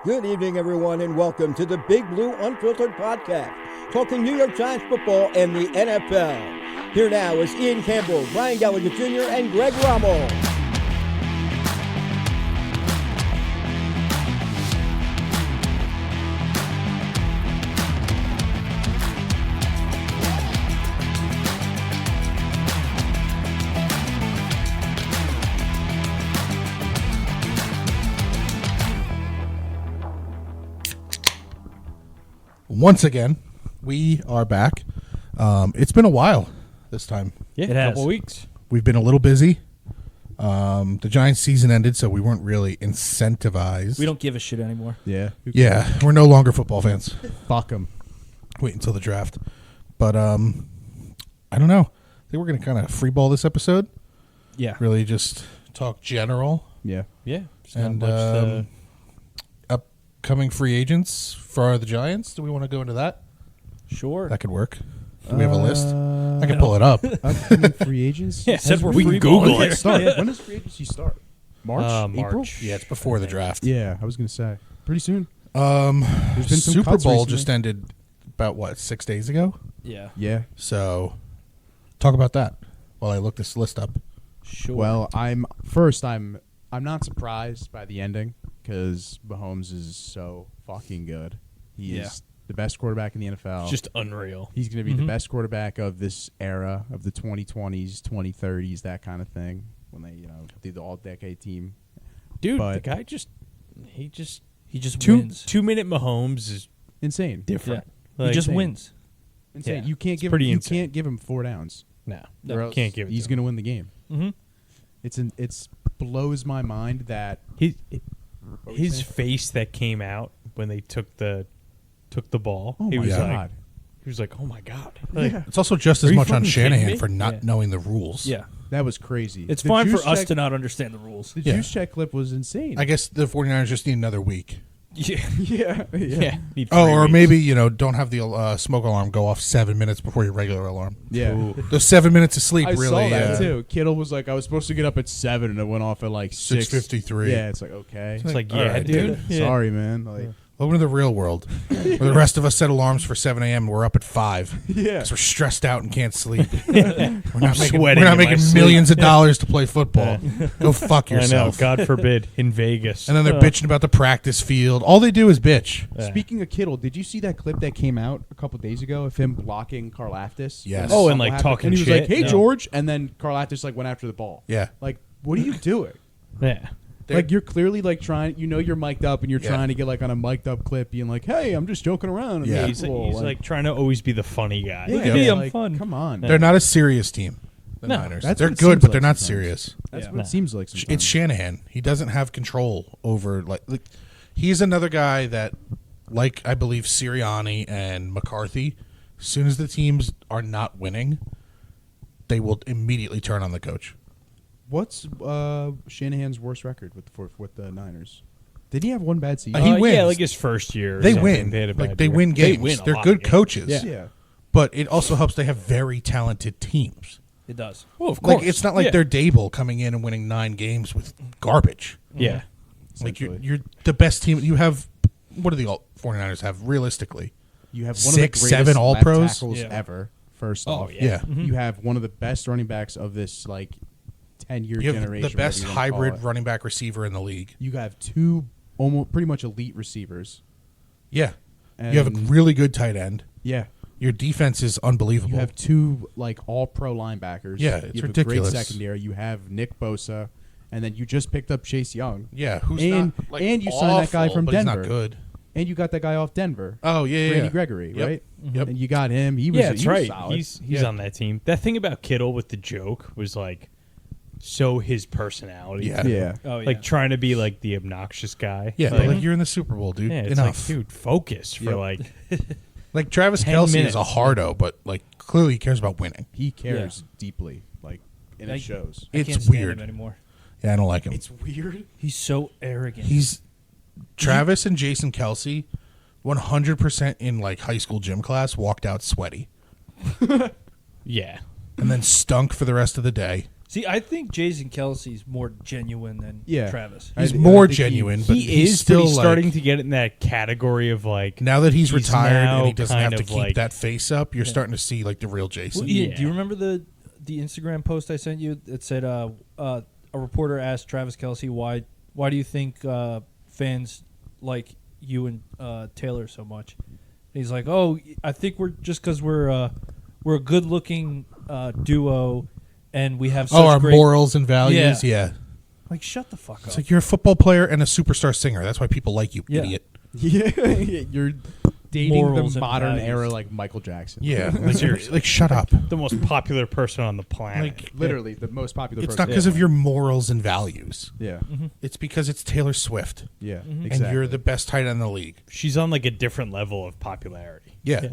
Good evening, everyone, and welcome to the Big Blue Unfiltered Podcast, talking New York Giants football and the NFL. Here now is Ian Campbell, Brian Gallagher Jr., and Greg Rommel. Once again, we are back. It's been a while this time. Yeah, It has. a couple weeks. We've been a little busy. The Giants season ended, so we weren't really incentivized. We don't give a shit anymore. Yeah. Yeah, we're no longer football fans. Fuck them. Wait until the draft. But I don't know. I think we're going to kind of freeball this episode. Yeah. Really just talk general. Yeah. Yeah. There's And not much to- upcoming free agents for the Giants. Do we want to go into that? Sure. That could work. Do we have a list? I can no. pull it up. Upcoming free agents. Yeah, said we're we can free Google balling. it. Start. Yeah. When does free agency start? March. April. March. Yeah, it's before the draft. Yeah, I was gonna say pretty soon. There's been some Super cuts Bowl recently. just ended about 6 days ago. Yeah. Yeah. So talk about that while I look this list up. Sure. Well, I'm not surprised by the ending because Mahomes is so fucking good. He Yeah. is the best quarterback in the NFL. it's just unreal. He's going to be the best quarterback of this era of the 2020s, 2030s, that kind of thing. When they, did the all-decade team. Dude, But- the guy just wins. 2-minute Mahomes is Insane. different. Like, he just insane. wins. Insane. Yeah. You can't It's give pretty him, insane. you can't give him 4 downs. No. or else Can't give it. He's to him. going to win the game. Mhm. It's blows my mind that His were you his saying? face that came out when they took the ball. oh he my was god. like, he was like, "Oh my god!" Like, Yeah. It's also just Are as you much on fucking kidding Shanahan me? for not Yeah. knowing the rules. Yeah, That was crazy. it's The fine for juice us check- to not understand the rules. The Yeah. juice check clip was insane. I guess the 49ers just need another week. Yeah, yeah. yeah. Need Oh, 3 or weeks. maybe, don't have the smoke alarm go off 7 minutes before your regular alarm. Yeah. Ooh. Those 7 minutes of sleep I really. saw that too. Kittle was like, I was supposed to get up at 7 and it went off at like 6:53. Yeah, it's like, okay. It's like, All yeah, right, dude. Yeah. Sorry, man. Like, Welcome to the real world, where the rest of us set alarms for 7 a.m. and we're up at 5 yeah. because we're stressed out and can't sleep. We're not making, sweating we're in not my making sleep. millions of dollars to play football. Go fuck I know. yourself. God forbid in Vegas. And then they're bitching about the practice field. All they do is bitch. Yeah. Speaking of Kittle, did you see that clip that came out a couple days ago of him blocking Karlaftis? Yes. Oh, and, Something like, happened, talking and he was shit? like, "Hey, No. George," and then Karlaftis like went after the ball. Yeah. Like, what are you doing? Yeah. Like, you're clearly like trying. You're mic'd up, and you're Yeah. trying to get like on a mic'd up clip, being like, "Hey, I'm just joking around." and Yeah. it's He's, cool." he's like trying to always be the funny guy. Yeah, Look at me, I'm like, fun. Come on, They're not a serious team, the No, Niners. that's They're what it good, seems but they're like not sometimes. serious. That's Yeah. what No. it seems like. Sometimes. It's Shanahan. He doesn't have control over like he's another guy that, like I believe Sirianni and McCarthy, as soon as the teams are not winning, they will immediately turn on the coach. What's Shanahan's worst record with the Niners? Did he have one bad season? He Yeah, wins. like his first year. or They something. win. They had a Like bad they year. win games. win a They're lot good of games. coaches. Yeah. But it also helps they have very talented teams. It does. Well, of course. Like it's not like Yeah. they're Dable coming in and winning 9 games with garbage. Yeah. Like Essentially. you're the best team. You have what do the 49ers have realistically? You have one 6, of the greatest 7 All-Pros? left tackles Yeah. ever. First Oh, off, yeah. Yeah. You have one of the best running backs of this like 10-year You have generation. the best whatever you wanna call hybrid it. running back receiver in the league. You have 2 almost pretty much elite receivers. Yeah. You have a And- really good tight end. Yeah. Your defense is unbelievable. You have 2 like all-pro linebackers. Yeah, it's you have ridiculous. A great secondary. You have Nick Bosa, and then you just picked up Chase Young, yeah, who's and- not like and you signed that guy awful, from but he's Denver. not good. and you got that guy off Denver, Oh yeah, Randy yeah. Gregory, Yep. right? Yep. And you got him. He was Yeah, that's he was right. solid. He's Yeah. on that team. That thing about Kittle with the joke was like so his personality. Yeah. too. Yeah. Oh, yeah. Like trying to be like the obnoxious guy. Yeah, Like, but like you're in the Super Bowl, dude. yeah, it's Enough. like, dude, focus for Yep. like Like Travis 10 Kelce minutes. is a hardo, but like clearly he cares about winning. He cares deeply, like, and I- it shows. I It's can't stand weird. him anymore. Yeah, I don't like him. It's weird. He's so arrogant. He's Travis and Jason Kelce, 100% in like high school gym class, walked out sweaty yeah. and then stunk for the rest of the day. See, I think Jason Kelsey's more genuine than Yeah. Travis. He's I more think genuine, but He he's is still still like, starting to get in that category of like. now that he's retired now and he doesn't have kind to of keep like- that face up, you're starting to see like the real Jason. Well, Ian, Yeah. do you remember the Instagram post I sent you that said a reporter asked Travis Kelsey why do you think fans like you and Taylor so much? And he's like, oh, I think we're just because we're a good looking duo and we have such our great morals and values, Yeah. yeah. like shut the fuck It's up. like you're a football player and a superstar singer. That's why people like you, Yeah. idiot. Yeah, you're dating Morals the and modern values. era like Michael Jackson. Yeah, like shut up. the most popular person on the planet. Like Literally the most popular it's person. not because of your morals and values. Yeah. It's because it's Taylor Swift, Yeah. and Exactly. you're the best tight end in the league. She's on like a different level of popularity. Yeah,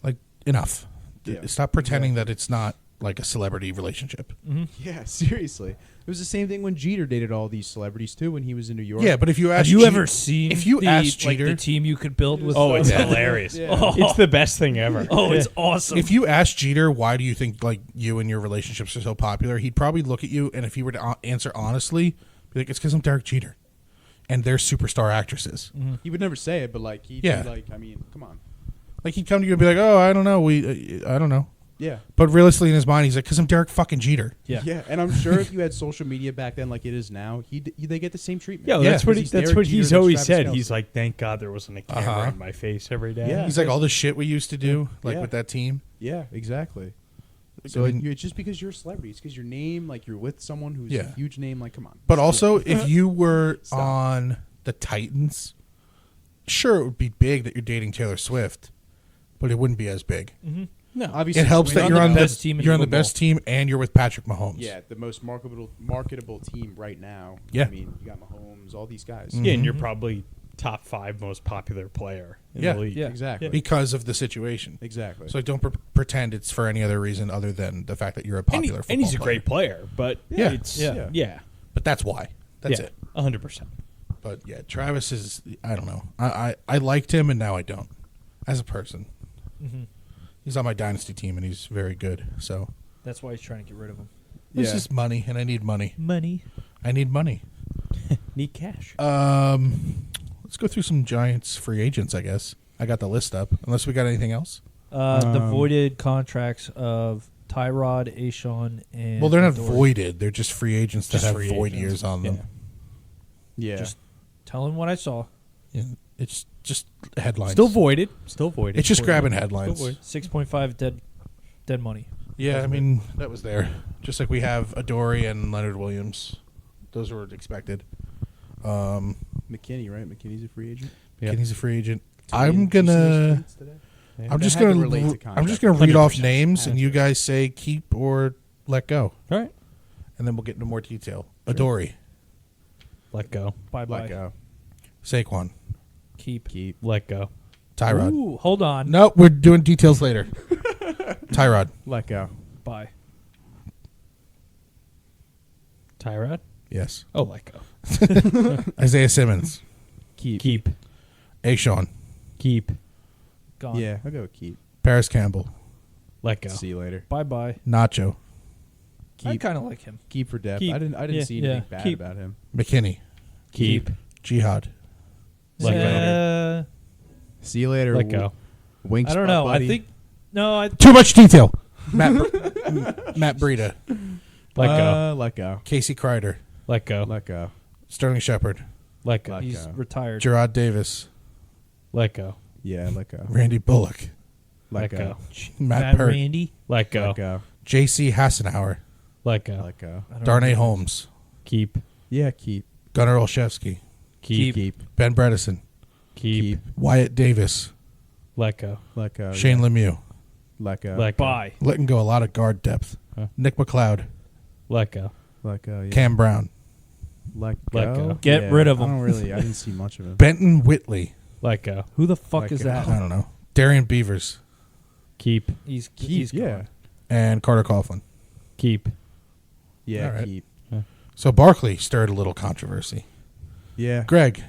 like enough. Yeah. Stop pretending that it's not like a celebrity relationship. Yeah, seriously. It was the same thing when Jeter dated all these celebrities too when he was in New York. Yeah, but if you ask, Have you Jeter- ever seen If you ask Jeter, the team you could build with? Oh, it's hilarious. Yeah. Oh. It's the best thing ever. Oh, it's awesome. if you ask Jeter, why do you think like you and your relationships are so popular? He'd probably look at you, and if he were to answer honestly, be like, "It's because I'm Derek Jeter, and they're superstar actresses." He would never say it, but like he'd Yeah. be like, I mean, come on. Like he'd come to you and be like, "Oh, I don't know, I don't know." Yeah. But realistically, in his mind, he's like, "Because I'm Derek fucking Jeter." yeah. Yeah, and I'm sure if you had social media back then like it is now, they get the same treatment. Yeah, Yeah. that's what Because that's Derek what Jeter, he's that's always Travis said. Kelce. He's like, thank God there wasn't a camera in my face every day. Yeah. He's like, all the shit we used to do, like Yeah. with that team. Yeah, exactly. So, So it's just because you're a celebrity. It's because your name, like you're with someone who's Yeah. a huge name. Like, come on. but also, if you were Stop. on the Titans, sure, it would be big that you're dating Taylor Swift, but it wouldn't be as big. No, obviously It helps that on you're the on best team in you're on the football. best team, and you're with Patrick Mahomes. Yeah, the most marketable team right now. Yeah. I mean, you got Mahomes, all these guys. yeah, and you're probably top 5 most popular player in Yeah. the league. Yeah. Exactly. because of the situation. Exactly. So don't pretend it's for any other reason other than the fact that you're a And, popular football and he's a player. great player, but Yeah. it's Yeah. yeah, But that's why. That's yeah, it. 100%. But yeah, Travis is. I don't know. I liked him, and now I don't. As a person, he's on my dynasty team, and he's very good. So That's why he's trying to get rid of him. it's Yeah. just money, and I need money. Money, I need money. need cash. Let's go through some Giants free agents. I guess I got the list up. Unless we got anything else. The voided contracts of Tyrod, Ashawn, and Well, they're not Adoree'. voided. They're just free agents that Just have free void agents. years on them. yeah. Just telling what I saw. Yeah, it's just headlines. Still voided. Still voided. It's just Voided. grabbing Still headlines. voided. 6.5 dead money. Yeah, I mean that was there. Just like we have Adoree and Leonard Williams, those were expected. McKinney, right? McKinney's a free agent. Yeah. Kenny's a free agent. Today, I'm did you see those gonna. tweets today? I'm They just had to gonna. relate to I'm just contract. gonna read off 100%. names, and you guys say keep or let go, All right. and then we'll get into more detail. Adoree, Let go. Bye bye. Let go. Saquon, Keep. Let go. Tyrod. Ooh, hold on. No, we're doing details later. Tyrod, Let go. Bye. Tyrod. yes. Oh, let go. Isaiah Simmons, Keep. Ashawn, Keep. Gone. Yeah, I'll go with keep. Paris Campbell, Let go. See you later. Bye bye. Nacho, I Keep. kind of like him. Keep for depth. Keep. I didn't Yeah, see anything yeah, bad keep. about him. McKinney, Keep. Jihad, Let go. See you later. Let go. Winks. I don't know. buddy. I think no. I Too much detail. Matt Breida, Let go. Let go. Casey Kreider, Let go. Let go. Sterling Shepard, Let go. Let he's go. retired. Gerard Davis, Let go. Yeah, let go. Randy Bullock, Let go. Matt Pert, Randy. Let go. Let go. J.C. Hassenauer, Let go. Let go. I don't Darnay know. Holmes, Keep. Yeah, keep. Gunnar Olszewski, Keep. Keep. Ben Bredesen, Keep. Wyatt Davis, Let go. Let go. Shane yeah. Lemieux, Let go. Let go. Bye. letting go a lot of guard depth. Huh. Nick McLeod, Let go. Let go. Yeah. Cam Brown, Let Let go. go. Get Yeah, rid of I him. don't really. I didn't see much of him. Benton Whitley, Let go. Who the fuck Like is a- that? I don't know, Darian Beavers, Keep. He's Keep. Yeah. gone. and Carter Coughlin. Keep. Yeah. All right. Keep. So Barkley stirred a little controversy. Yeah. Greg,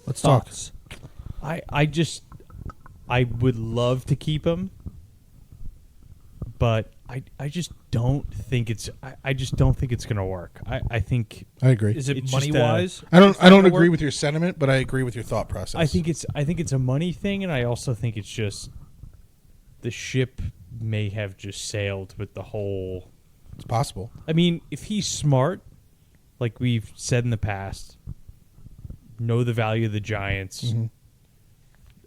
let's talk. Thoughts? I would love to keep him, but I just don't think it's. I just don't think it's gonna work. I think. I agree. Is it It's money just, wise? I don't agree with your sentiment, but I agree with your thought process. I think it's a money thing, and I also think it's just the ship may have just sailed with the whole. it's possible. I mean, if he's smart, like we've said in the past, know the value of the Giants,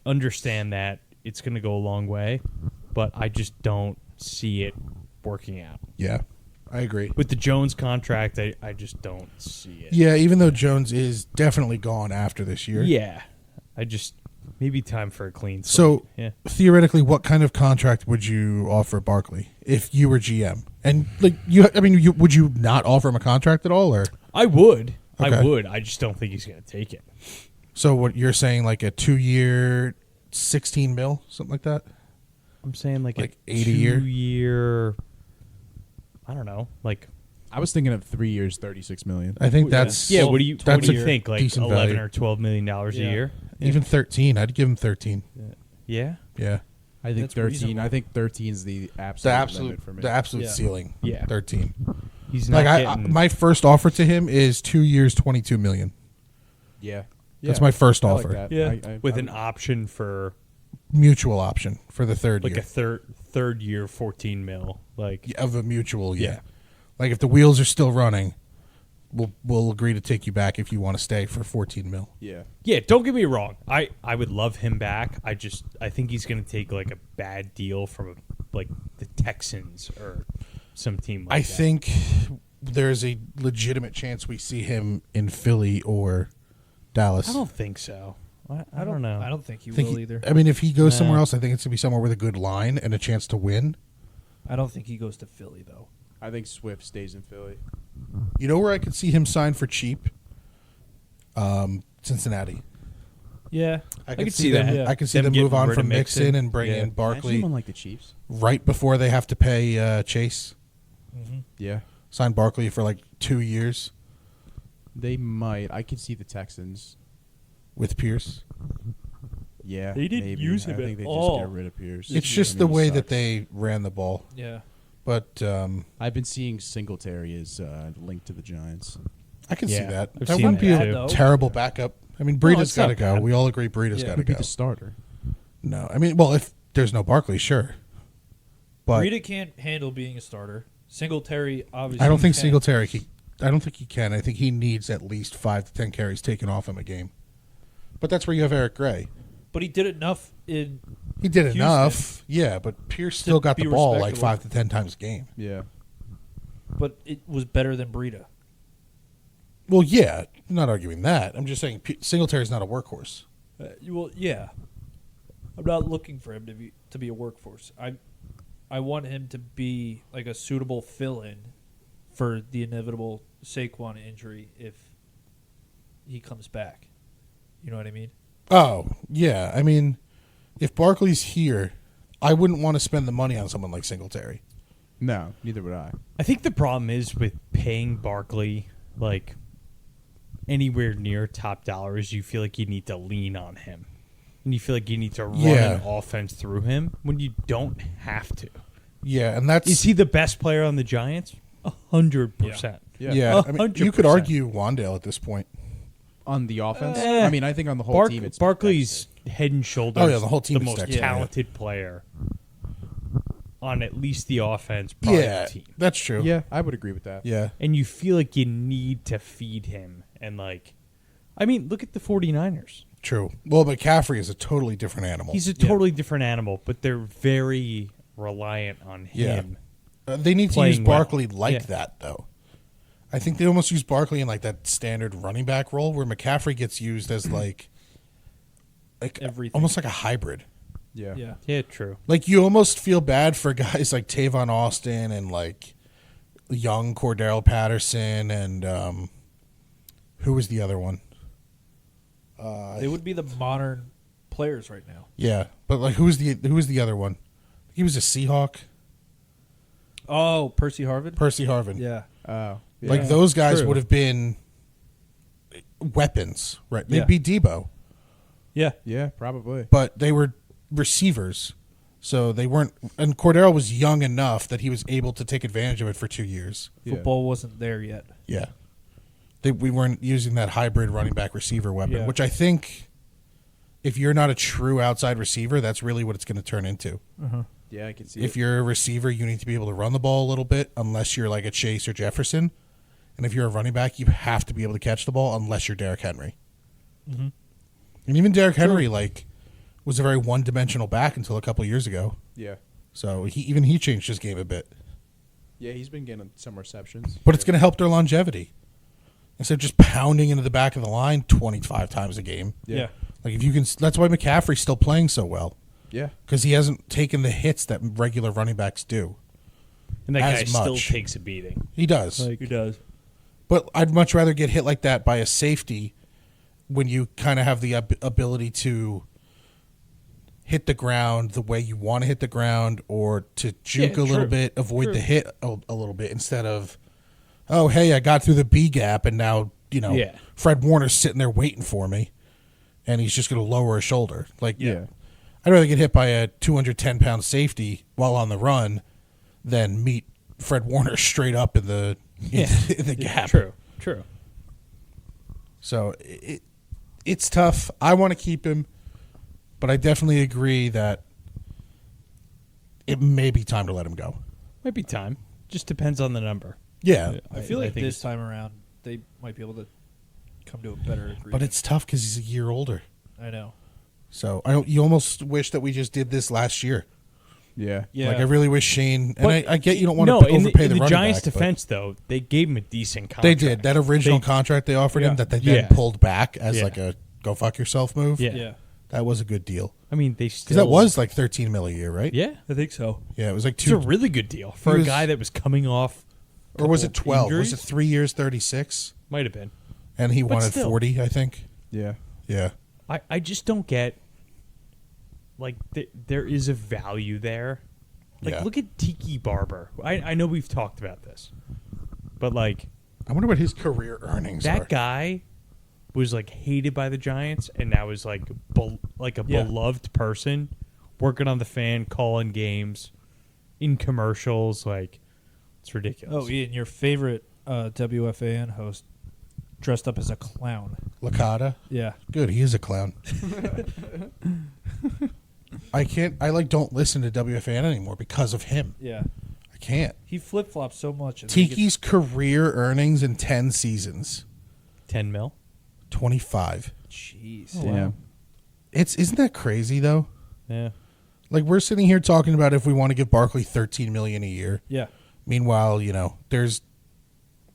understand that it's going to go a long way, but I just don't see it working out. Yeah, I agree. With the Jones contract, I just don't see it. Yeah, even though Jones is definitely gone after this year. Yeah. I just maybe time for a clean slate. So yeah. theoretically, what kind of contract would you offer Barkley if you were GM? And like would you not offer him a contract at all, or I would. Okay. I would. I just don't think he's going to take it. so what you're saying, like a 2-year, 16 mil, something like that? I'm saying like 80 a year? 2-year. I don't know. Like I was thinking of 3 years, $36 million. I think that's yeah. What do you that's a think? Like decent 11 value. or $12 million a year? Even 13. I'd give him 13. Yeah. Yeah, I think That's 13. reasonable. I think 13 is the absolute limit for me. the absolute Yeah. ceiling. Yeah. 13. He's not Like getting. my first offer to him is 2 years, 22 million. yeah. That's my first I like offer. that. yeah. With I an would- option for Mutual option for the third like year. a third year 14 mil. Like Of a mutual, yeah. Yeah. Like if the wheels are still running, we'll agree to take you back if you want to stay for 14 mil. Yeah. yeah. Don't get me wrong. I would love him back. I think he's going to take like a bad deal from like the Texans or some team like I that. think there's a legitimate chance we see him in Philly or Dallas. I don't think so. I don't know. I don't think he think will he- either. I mean, if he goes Nah. somewhere else, I think it's gonna be somewhere with a good line and a chance to win. I don't think he goes to Philly though. I think Swift stays in Philly. You know where I could see him sign for cheap? Cincinnati. Yeah, I could see that. I could see them Them move getting on rid from of Mixon Mixon. and bring Yeah. in Imagine Barkley someone like the Chiefs. right before they have to pay Chase. Yeah. Sign Barkley for like 2 years They might. I could see the Texans. with Pierce. Yeah. They didn't maybe. use him I think at they all. just get rid of Pierce. It's I just mean, the he way that sucks. they ran the ball. yeah. But I've been seeing Singletary is linked to the Giants. I can see Yeah, that. I've That seen wouldn't be that a too. terrible backup. I mean, Breida's it's got to not go. bad. We all agree Breida's Yeah. got to Could be go. the starter. No, I mean, well, if there's no Barkley, sure. But Breida can't handle being a starter. Singletary obviously. I don't think can. Singletary. I don't think he can. I think he needs at least 5 to 10 carries taken off him a game. But that's where you have Eric Gray. But he did enough in. He did Houston. enough, yeah. But Pierce still got the be ball like respectable. 5 to 10 times a game. Yeah. But it was better than Breida. Well, yeah, I'm not arguing that. I'm just saying Singletary's not a workhorse. Well, yeah. I'm not looking for him to be a workforce. I want him to be like a suitable fill-in for the inevitable Saquon injury if he comes back. You know what I mean? Oh, yeah. I mean, if Barkley's here, I wouldn't want to spend the money on someone like Singletary. No, neither would I. I think the problem is with paying Barkley like anywhere near top dollars, you feel like you need to lean on him. And you feel like you need to run Yeah. an offense through him when you don't have to. Yeah, and that's Is he the best player on the Giants? 100%. yeah. I mean, you could 100%. argue Wandale at this point. On the offense? Eh. I mean, I think on the whole team, it's Barkley's head and shoulders Oh, yeah, the whole team is most Dexter, yeah. talented player on at least the offense part Yeah, of the team. that's true. Yeah, I would agree with that. Yeah. And you feel like you need to feed him. And, like, I mean, look at the 49ers. True. Well, McCaffrey is a totally different animal. He's a totally different animal, but they're very reliant on Yeah. him. They need to playing use well. Barkley like Yeah. that, though. I think they almost use Barkley in like that standard running back role, where McCaffrey gets used as like Everything. almost like a hybrid. Yeah. Yeah. Yeah, true. Like you almost feel bad for guys like Tavon Austin and like young Cordero Patterson and who was the other one? They would be the modern players right now. Yeah, but like who was the other one? He was a Seahawk. Oh, Percy Harvin? Percy Harvin. Yeah. Oh. Yeah. Like those guys True. would have been weapons, right? They'd Yeah. be Debo, Yeah. Yeah, probably. but they were receivers So they weren't, and Cordero was young enough that he was able to take advantage of it for 2 years. Football wasn't there yet. Yeah. We weren't using that hybrid running back receiver weapon, Yeah. which I think if you're not a true outside receiver, that's really what it's going to turn into. Yeah, I can see If you're a receiver, you need to be able to run the ball a little bit, unless you're like a Chase or Jefferson. And if you're a running back, you have to be able to catch the ball, unless you're Derrick Henry. Mm-hmm. And even Derrick Henry, was a very one-dimensional back until a couple years ago. Yeah. So he changed his game a bit. Yeah, he's been getting some receptions. But it's going to help their longevity. Instead of just pounding into the back of the line 25 times a game. Yeah. Like if you can, that's why McCaffrey's still playing so well, Yeah. because he hasn't taken the hits that regular running backs do. And that As guy still much. takes a beating. He does, He does. but I'd much rather get hit like that by a safety when you kind of have the ability to hit the ground the way you want to hit the ground, or to juke Yeah, a little true. bit, avoid True. the hit a little bit, instead of, oh hey, I got through the B gap and now Yeah. Fred Warner's sitting there waiting for me, and he's just going to lower his shoulder. Like, Yeah. I'd rather get hit by a 210-pound safety while on the run than meet Fred Warner straight up in the in the gap. True. So it's tough. I want to keep him, but I definitely agree that it may be time to let him go. Might be time. Just depends on the number. Yeah, I feel I like think this it's- time around they might be able to come to a better agreement. but it's tough because he's a year older. I know. So you almost wish that we just did this last year. Yeah. Yeah. Like I really wish Shane. And But I get you don't want no, to in overpay the the running Giants' back, but defense, though, they gave him a decent contract. they did that original They- contract they offered him Yeah. that they then Yeah. pulled back as Yeah. like a go fuck yourself move. Yeah. Yeah. That was a good deal I mean, they because still that was like $13 million a year, right? Yeah, I think so. Yeah, it was like It's a two, really good deal for He a was- guy that was coming off. or was it couple 12? injuries. Was it 3 years, 36, Might have been. and he But wanted still. 40, I think. Yeah. Yeah, I just don't get. Like there is a value there. Like Yeah. look at Tiki Barber. I know we've talked about this, but like I wonder what his career earnings that are. guy was like hated by the Giants, and now is like like a Yeah. beloved person, working on the fan, calling games, in commercials. Like it's ridiculous. Oh, Ian, your favorite WFAN host dressed up as a clown. Licata, Yeah. good. He is a clown. I can't. I don't listen to WFAN anymore because of him. Yeah. I can't. He flip flops so much. and he Tiki's career earnings in 10 seasons, 10 mil. 25. Jeez. Damn. Isn't that crazy though? Yeah. Like we're sitting here talking about if we want to give Barkley $13 million a year. Yeah. Meanwhile, there's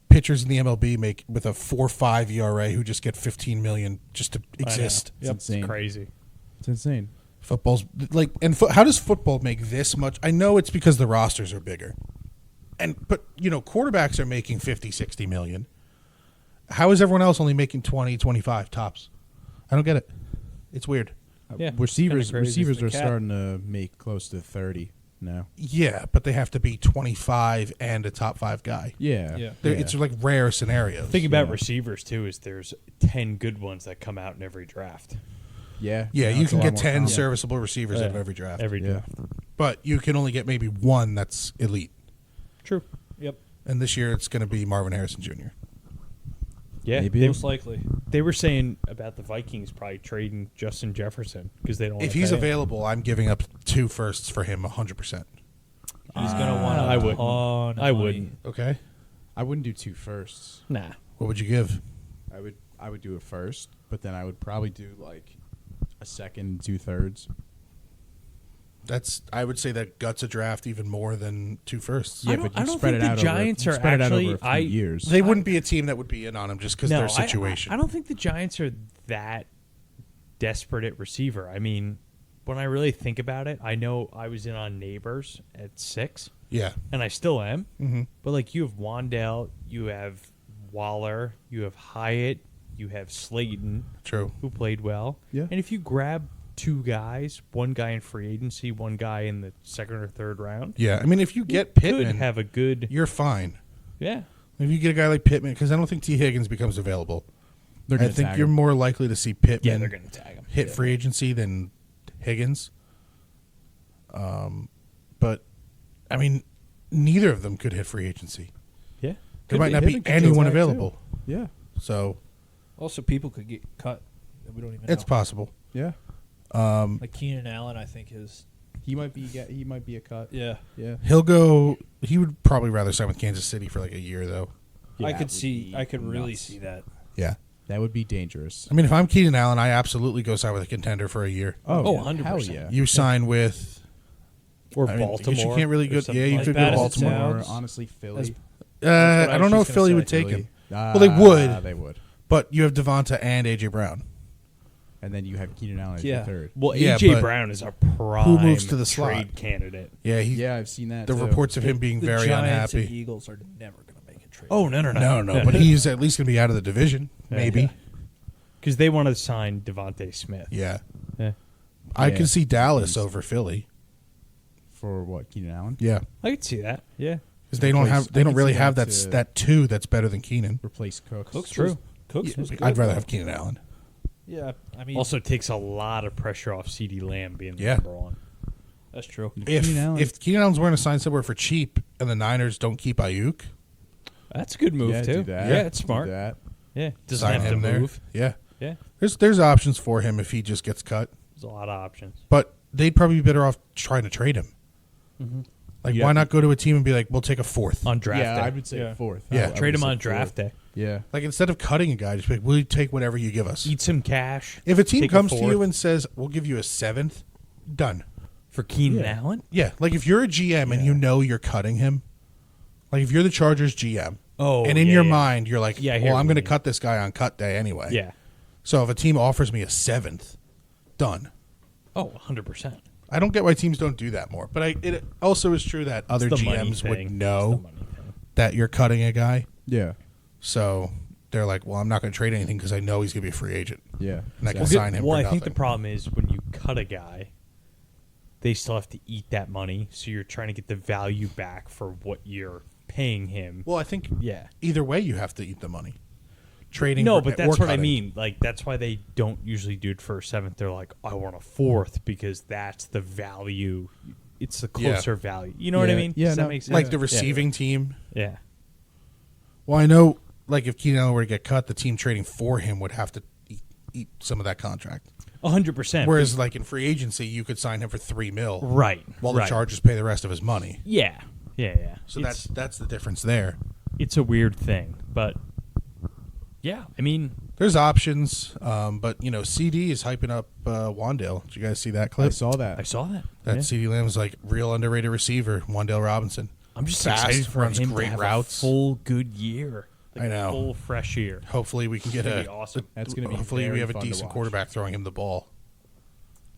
pitchers in the MLB make with a 4.5 ERA who just get $15 million just to exist. It's insane. It's crazy. It's insane. Football's like, and how does football make this much? I know it's because the rosters are bigger, but quarterbacks are making 50, 60 million. How is everyone else only making 20, 25 tops? I don't get it. It's weird. Yeah. Receivers Kinda crazy. receivers The are cap. starting to make close to 30 now. Yeah, but they have to be 25 and a top 5 guy. Yeah. Yeah. It's like rare scenarios. The thing about Yeah. receivers too is there's 10 good ones that come out in every draft. Yeah. Yeah, Now you it's a can lot get more 10 common. serviceable receivers out of Yeah. every draft. Every Yeah. draft. But you can only get maybe one that's elite. True. Yep. And this year it's going to be Marvin Harrison Jr. Yeah. Maybe. Most likely. They were saying about the Vikings probably trading Justin Jefferson because they don't. If wanna he's pay him. available, I'm giving up 2 firsts for him 100%. He's going to want I wouldn't. ton of I money. wouldn't. Okay. I wouldn't do 2 firsts. Nah. What would you give? I would do a first, but then I would probably do like a second, 2/3. I would say that guts a draft even more than 2 firsts. Yeah, I but don't- you I don't spread think it the out Giants over, are you spread actually- it over a few I- years. They wouldn't be a team that would be in on him just because No, their situation. I don't think the Giants are that desperate at receiver. I mean, when I really think about it, I know I was in on Neighbors at 6, Yeah. and I still am. Mm-hmm. But like you have Wandale, you have Waller, you have Hyatt, you have Slayton, True. who played well. Yeah. And if you grab 2 guys, one guy in free agency, one guy in the 2nd or 3rd round, Yeah. I mean, if you get could Pittman, have a good. you're fine. Yeah. If you get a guy like Pittman, because I don't think T. Higgins becomes available. They're I gonna think tag you're him. more likely to see Pittman Yeah, they're going to tag him. hit free agency than Higgins. But I mean, neither of them could hit free agency. Yeah. There Could might be. not be Him and Khalil anyone Mack, too. available. Yeah. So Also, people could get cut. That we don't even it's know. possible. Yeah. Like Keenan Allen, I think is. He might be a cut. Yeah. Yeah. He'll go. He would probably rather sign with Kansas City for like a year, though. I that could would see. be I could really nuts. see that. Yeah. That would be dangerous. I mean, if I'm Keenan Allen, I absolutely go sign with a contender for a year. Oh, yeah. 100%. Hell yeah. You sign with. Or I mean, I Baltimore. guess you can't really or go. something Yeah, you like could bad go as to it Baltimore. sounds. Honestly, Philly. As- what I I don't was know if just Philly gonna would say. take him, Well, they would. They would. but you have Devonta and AJ Brown. And then you have Keenan Allen as Yeah. your third. Well, Yeah, AJ but Brown is a prime moves to the slot? trade candidate. Yeah, Yeah, I've seen that. the too. reports of him being The very Giants and unhappy. Eagles are never going to make a trade. Oh, No, but he's at least going to be out of the division, maybe. Because they want to sign Devontae Smith. Yeah, Yeah. I Yeah. can see Dallas over Philly. For what? Keenan Allen? Yeah, I could see that. Yeah. because they don't Replace- they I don't could really see have that, that two that's better than Keenan. Replace Cooks. Cooks True. Was, Cooks was good. I'd rather though. have Keenan Allen. Yeah, I mean, Also takes a lot of pressure off CeeDee Lamb being the Yeah. number one. that's true. If Keenan Allen's willing to sign somewhere for cheap and the Niners don't keep Ayuk, That's a good move, Yeah, too. do that. Yeah, it's Do smart. that. Yeah. Doesn't sign have to him there. move. Yeah, Yeah. there's options for him if he just gets cut, There's a lot of options. but they'd probably be better off trying to trade him. Like, Yeah. why not go to a team and be like, we'll take a fourth? On draft Yeah, day. I would say Yeah. fourth. Yeah. I would Trade him say on draft fourth. day. Yeah. Like, instead of cutting a guy, just be like, we'll take whatever you give us. Eat some cash. If a team take comes to fourth you and says, we'll give you a seventh, done. for Keenan Yeah. Allen. Yeah, like if you're a GM and you know you're cutting him, like if you're the Chargers GM, Oh, and in yeah, your yeah. mind you're like, Yeah, I hear well, what I'm you going to mean. cut this guy on cut day anyway. Yeah. So if a team offers me a seventh, done. Oh, 100%. I don't get why teams don't do that more, but it also is true that other It's the money GMs thing. would It's know the money thing. that you're cutting a guy, Yeah. so they're like, well, I'm not going to trade anything because I know he's going to be a free agent, Yeah. and I can Exactly. sign him. Well, for I think the nothing. problem is when you cut a guy, they still have to eat that money, so you're trying to get the value back for what you're paying him. Well, I think Yeah. either way you have to eat the money. Trading, No, or- but or that's what I cutting. mean. Like that's why they don't usually do it for a seventh. They're like, I want a fourth because that's the value. It's the Yeah. closer value. You know what I Yeah. mean? Yeah, Does no, that make sense? Like the receiving team. Yeah. Well, I know, like if Keenan Allen were to get cut, the team trading for him would have to eat some of that contract. 100%. Whereas, like in free agency, you could sign him for $3 million, right. while right. the Chargers pay the rest of his money. Yeah. Yeah. So It's- that's the difference there. it's a weird thing, but yeah, I mean, There's options, but you know, CD is hyping up Wandale. Did you guys see that I clip? saw that. I saw that. That Yeah. CD Lamb's like real underrated receiver, Wandale Robinson. I'm just Fast, excited for runs him great to have routes. a full good year. Like I know. a full fresh year. Hopefully, we can get gonna a be awesome. That's gonna be Hopefully, we very have a fun to decent watch. quarterback throwing him the ball.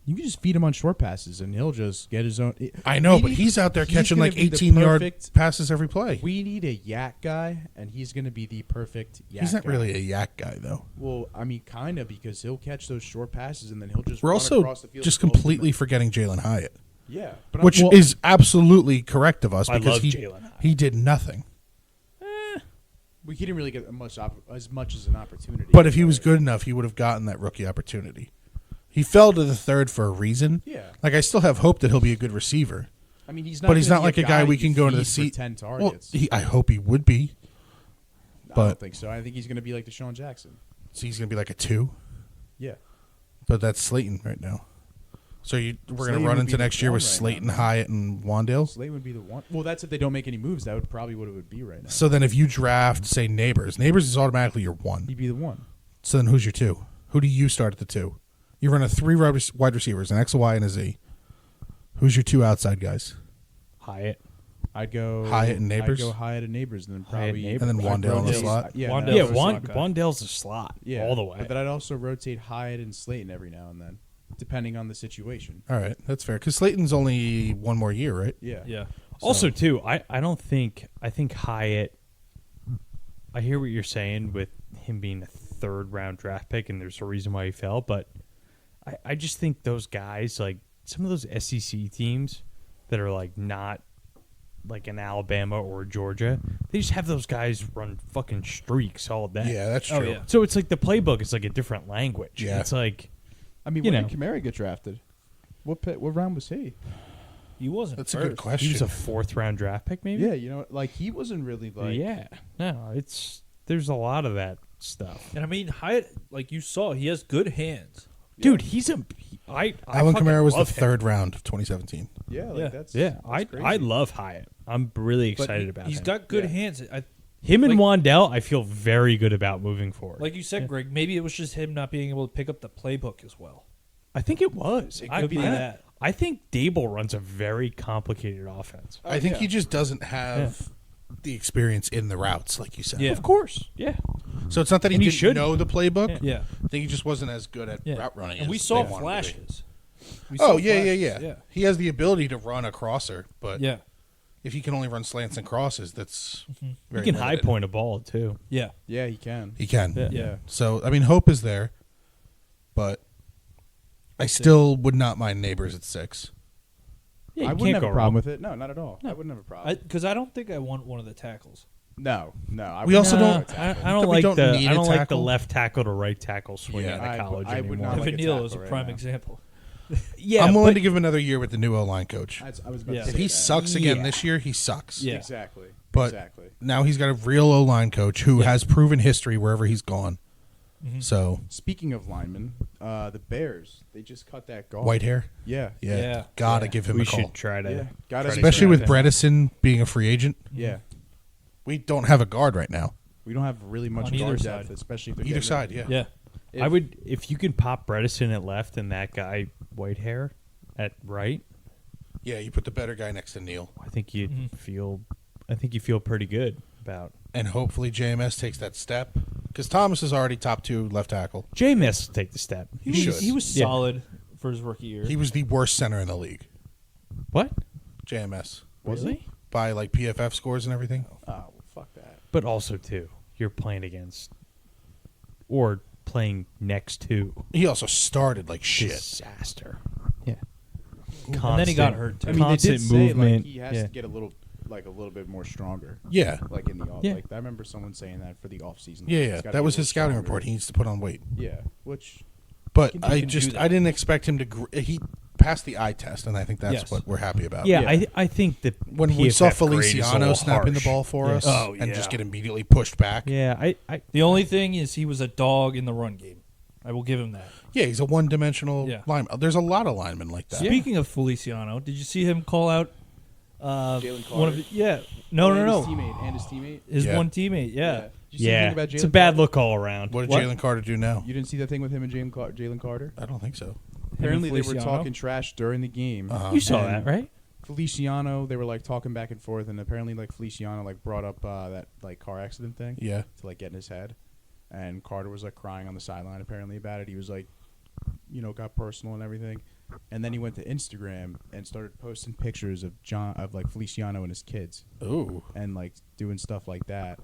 You can just feed him on short passes, and he'll just get his own. I know, We but need- he's out there catching gonna like be the 18-yard perfect- passes every play. We need a yak guy, and he's going to be the perfect yak He's not guy. really a yak guy, though. Well, I mean, kind of, because he'll catch those short passes, and then he'll just We're run also across the field just and throw them. completely forgetting Jalen Hyatt, Yeah. But which well, is absolutely correct of us I because love he Jalen Hyatt. he did nothing. he didn't really get as much as an opportunity. But if he was good enough, he would have gotten that rookie opportunity. He fell to the third for a reason. Yeah. Like I still have hope that he'll be a good receiver, I mean, he's not. but he's gonna not be like a guy we you can go into the feed seat. for 10 Well, targets. I hope he would be. I but- don't think so. I think he's going to be like Deshaun Jackson. So he's gonna be like a 2, Yeah. but that's Slayton right now. So we're gonna Slayton run would into be the next year one with right Slayton, now. Hyatt, and Wandale. Slay would be the one. Well, that's if they don't make any moves. That would probably what it would be right now. So then, if you draft, say Neighbors is automatically your 1. He'd be the one. So then, who's your 2? Who do you start at the 2? You run a 3 wide receivers, an X, a Y, and a Z. Who's your 2 outside guys? Hyatt. I'd go Hyatt and Neighbors? I'd go Hyatt and Neighbors, and then Hyatt probably and And then I'd Wandale in the rotate- slot? Yeah, Wandale's no, Yeah, a slot guy. Wandale's a slot yeah, all the way. But then I'd also rotate Hyatt and Slayton every now and then, depending on the situation. All right, that's fair. Because Slayton's only 1 more year, right? Yeah. Yeah. Also, too, I think Hyatt. I hear what you're saying with him being a 3rd round draft pick, and there's a reason why he fell. But I just think those guys, like some of those SEC teams that are like not like an Alabama or Georgia, they just have those guys run fucking streaks all day. Yeah, that's true. Oh, yeah. So it's like the playbook is like a different language. Yeah. It's like I mean, You when know. did Kamara get drafted? What round was he? He wasn't. That's a first. good question. He was a 4th round draft pick, maybe. Yeah, you know, like he wasn't really like. Yeah. No, there's a lot of that stuff. And I mean, Hyatt, like you saw, he has good hands. Dude, I Alvin fucking Kamara was the love him. 3rd round of 2017. Yeah, like Yeah. that's Yeah, that's I crazy. love Hyatt. I'm really But excited about He's him. got good Yeah. hands. Him and like- Wandell, I feel very good about moving forward. Like you said, Greg, maybe it was just him not being able to pick up the playbook as well. I think it was. It could be that. I think Dable runs a very complicated offense. I think yeah. he just doesn't have the experience in the routes, like you said. Yeah. Of course. Yeah. So it's not that he And he didn't should. know the playbook. Yeah. I think he just wasn't as good at Yeah. route running. And as we they saw wanted him to be. flashes. We Oh saw yeah, flashes. yeah. He has the ability to run a crosser, but Yeah. if he can only run slants and crosses, that's very He can high limited. point a ball too. Yeah. Yeah, he can. He can. Yeah. Yeah. So I mean, hope is there, but I still would not mind Neighbors at 6. Yeah, you I can't wouldn't have go a problem wrong. with it. No, not at all. I wouldn't have a problem. Because I don't think I want one of the tackles. No. I We would also not don't- have a tackle. I don't That we like don't the need I a don't like the tackle. left tackle to right tackle swing Yeah. out of I college would anymore. not like a Vanille is a tackle right prime now. example. Yeah, I'm willing but- to give him another year with the new O-line coach. I was about Yeah. to If say he that. sucks again Yeah. this year, he sucks. Yeah. Exactly. But exactly. now he's got a real O-line coach who Yeah. has proven history wherever he's gone. Mhm. So Speaking of linemen, the Bears, they just cut that guard. white hair, Yeah. yeah, Yeah. gotta Yeah. give him we a call. should try to Yeah. Gotta try to Especially with draft him. Bredesen being a free agent. Yeah. We don't have a guard right now. We don't have really much On either guard side. depth, especially if they're Either getting side, rid of- yeah. Yeah. I would if you can pop Bredesen at left and that guy white hair at right. Yeah, you put the better guy next to Neil. I think you Mhm. feel. I think you feel pretty good about. And hopefully JMS takes that step. Because Thomas is already top 2 left tackle. Jameis will take the step. He He should. was, he was Yeah. solid for his rookie year. He was the worst center in the league. What? JMS. Was he? By like PFF scores and everything. Oh, well, fuck that. But also too, you're playing against or playing next to He also started like shit. disaster. Yeah. And then he got hurt, too. I mean, they constant did say movement. like he has yeah. to get a little bit more stronger. Yeah. Like in the off, Yeah. like I remember someone saying that for the off season. Yeah, He's yeah. gotta That be a was little his scouting stronger. report. He needs to put on weight. Yeah, which But He I can just do that. I didn't expect him to. He passed the eye test, and I think that's Yes. what we're happy about. Yeah, Yeah. I think that When we saw PFF grade is a Feliciano little snapping the harsh. ball for Yeah. us, Oh, and yeah. just get immediately pushed back. Yeah, I The only thing is he was a dog in the run game. I will give him that. Yeah, he's a one-dimensional Yeah. lineman. There's a lot of linemen like that. Speaking of Feliciano, did you see him call out Jalen one of Carter? the, yeah. No, And no, his no. teammate and his teammate. His Yeah. one teammate, yeah. Did you see anything yeah, about it's a Jalen bad Carter? look all around. What did What? Jalen Carter do now? You didn't see that thing with him and Jalen Carter? I don't think so. Apparently, they were Feliciano? talking trash during the game. Uh-huh. You saw And that, right? Feliciano, they were like talking back and forth, and apparently, like Feliciano, like brought up that like car accident thing Yeah. to like get in his head, and Carter was like crying on the sideline apparently about it. He was like, got personal and everything, and then he went to Instagram and started posting pictures of like Feliciano and his kids, Ooh. and like doing stuff like that.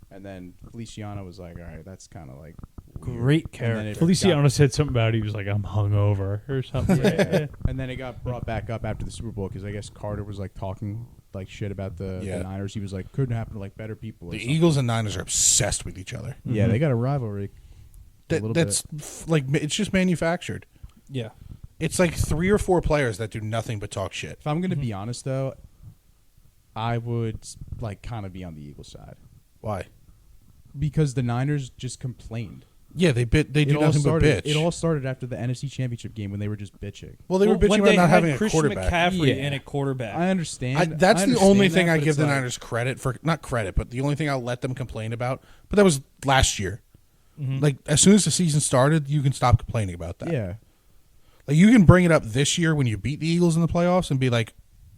And then Feliciano was like, "All right, that's kind of like weird." Great And then character. it Feliciano said something about he was like, I'm hungover or something. Yeah. And then it got brought back up after the Super Bowl because I guess Carter was like talking like shit about the Niners. He was like, couldn't happen to like better people. or The something. Eagles and Niners are obsessed with each other. Yeah, they got a rivalry. That's like it's just manufactured. Yeah. It's like 3 or 4 players that do nothing but talk shit. If I'm gonna be honest though, I would like kind of be on the Eagles side Why? because the Niners just complained. Yeah, they do all nothing started, but bitch. It all started after the NFC Championship game when they were just bitching. well, they were when bitching they about not had having a Christian quarterback. McCaffrey Yeah. and a quarterback. I understand. That's I the understand only that, thing I but give it's the like- Niners credit for. Not credit, but the only thing I'll let them complain about. But that was last year. Like, as soon as the season started, you can stop complaining about that. Yeah, Like, you can bring it up this year when you beat the Eagles in the playoffs and be like,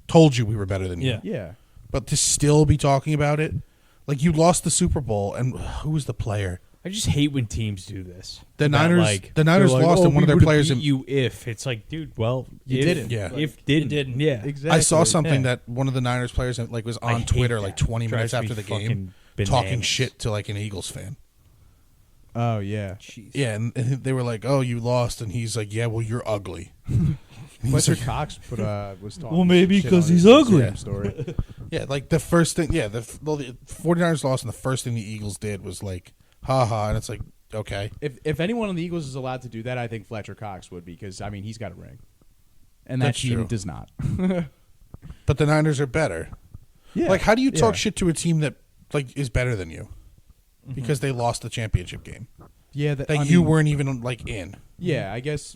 told you we were better than you. Yeah. yeah. But to still be talking about it, like, you lost the Super Bowl, and who was the player? I just hate when teams do this. The About, Niners- the Niners they're like, lost, oh, and one of we their would've players beat in- you if it's like, dude, well, You if, didn't. Yeah. If You didn't, didn't. yeah, Exactly. I saw something Yeah. that one of the Niners players like was I on hate Twitter that. like 20 minutes Drives me after the game fucking talking bananas. shit to like an Eagles fan. Oh yeah. Jeez. Yeah, and they were like, "Oh, you lost," and he's like, "Yeah, well, you're ugly." Fletcher Cox was talking. Well, maybe shit 'cause on his he's ugly. Instagram Story. Yeah, like the first thing, yeah, the 49ers lost, and the first thing the Eagles did was like, "Ha," and it's like, okay, If anyone on the Eagles is allowed to do that, I think Fletcher Cox would because I mean he's got a ring, and that That's team true. does not. but the Niners are better. Yeah. Like, how do you talk Yeah. shit to a team that like is better than you because they lost the championship game Yeah, that you weren't even like in, Yeah, I guess.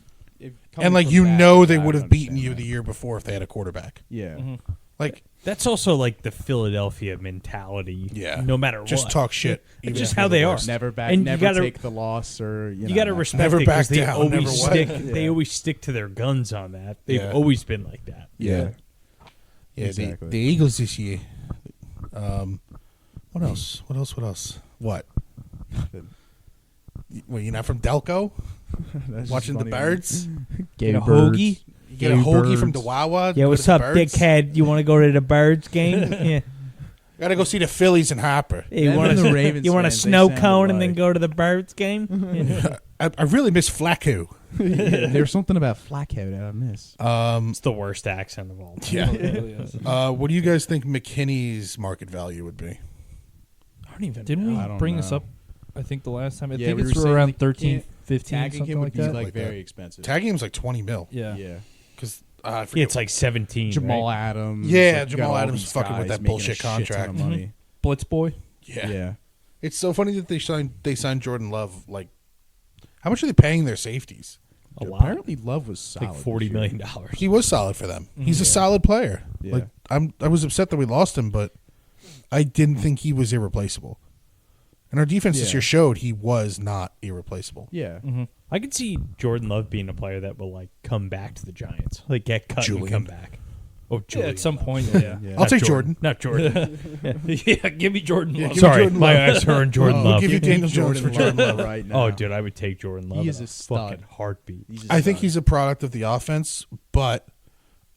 and like you know they would have beaten you the year before if they had a quarterback. Yeah. Like, That's also like the Philadelphia mentality. yeah, No matter just what. talk shit. It's even just if how you're they the are. worst. Never back. And you never gotta- take the loss, or You got to respect Never it 'cause back they down, always never stick. what? They Yeah. always stick to their guns on that. They've Yeah. always been like that. Yeah, yeah. Exactly. The Eagles this year. What else? What else? What else? What? Well, you're not from Delco? Watching the birds? Get a hoagie? You get a hoagie from the Wawa? Yeah, go what's to the up, Birds? dickhead? You want to go to the Birds game? Yeah. Gotta go see the Phillies and Hopper. Hey, you Them want and the a, Ravens you want a fans, they snow sound cone and then alike. go to the Birds game? Yeah. I really miss Flacco. There's something about Flacco that I miss. It's the worst accent of all time. Yeah. It really is. What do you guys think McKinney's market value would be? I don't even Didn't I we don't bring this know. up? I think the last time. I Yeah, think we it's were saying, around like, 13, can't- 15, Tagging something him would like be that. like Like that. very expensive. Tagging him's like 20 mil. Yeah. Yeah. Because I forget. Yeah, it's like 17. Jamal right? Adams. Yeah, like, you got Jamal all Adams these fucking with guys that making a bullshit shit ton contract. of money. Blitz boy. yeah. Yeah. It's so funny that they signed Jordan Love. Like, how much are they paying their safeties? A lot. Apparently, Love was solid. Like $40 million. He was solid for them. He's a solid player. Yeah. Like, I was upset that we lost him, but I didn't think he was irreplaceable. And our defense this Yeah. year showed he was not irreplaceable. Yeah. I could see Jordan Love being a player that will like come back to the Giants, like get cut and Julian. come back. Oh, Yeah, Julian. at some point. Yeah. Yeah. I'll Not take Jordan. Not Jordan. Yeah. Give me Jordan. Love. give me Sorry, Jordan my Love. eyes are on Jordan We'll Love. give you Daniel Jones for Jordan Love. right now. Oh, dude, I would take Jordan Love. He is in a stud. fucking heartbeat. I think he's a product of the offense, but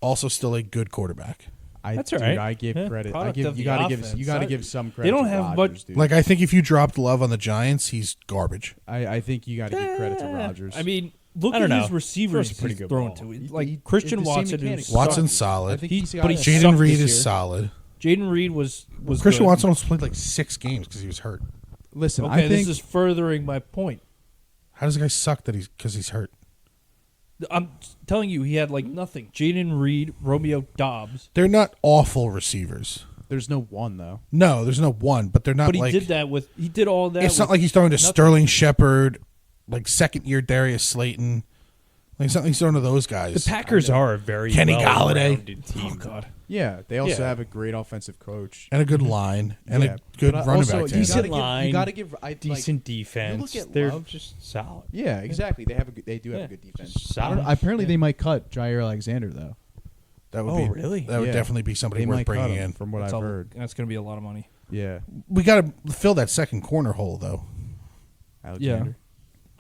also still a good quarterback. That's dude, all right. I give Yeah. credit. Product I give of you the got to give offense. you got to give some credit. They don't to have Rodgers, much- dude. Like, I think if you dropped Love on the Giants, he's garbage. I think you got to give credit to Rodgers. I mean, look I at don't his know. receivers Throws a pretty he's good thrown ball. to. He- Like Christian the same Watson, mechanics. who's Watson's sucked. solid. I think He- he's got but it. he Jaden sucked Reed this is year. solid. Jaden Reed was Christian good. Watson almost played like 6 games because he was hurt. Listen, Okay, I think this is furthering my point. How does the guy suck that because he's hurt? I'm telling you, he had like nothing. Jaden Reed, Romeo Dobbs, They're not awful receivers. there's no one though. No, there's no one, but they're not but he like. did that with. He did all that. It's not with like he's throwing to nothing. Sterling Shepard, like second-year Darius Slayton. Like, it's not like he's throwing to those guys. The Packers are a very Kenny well-rounded team. Oh God. Yeah, they also Yeah. have a great offensive coach and a good line and Yeah, a good but running also, back. you Decent gotta give- line, You got to give Decent defense. at They're Love- just solid. Yeah, exactly. They have they do have Yeah, a good defense. just I don't- solid. apparently, they might cut Jair Alexander though. That would Oh, be really? That would Yeah. definitely be somebody They worth might cut bringing him, in. from what I've heard. That's going to be a lot of money. Yeah, We got to fill that second corner hole though. Alexander.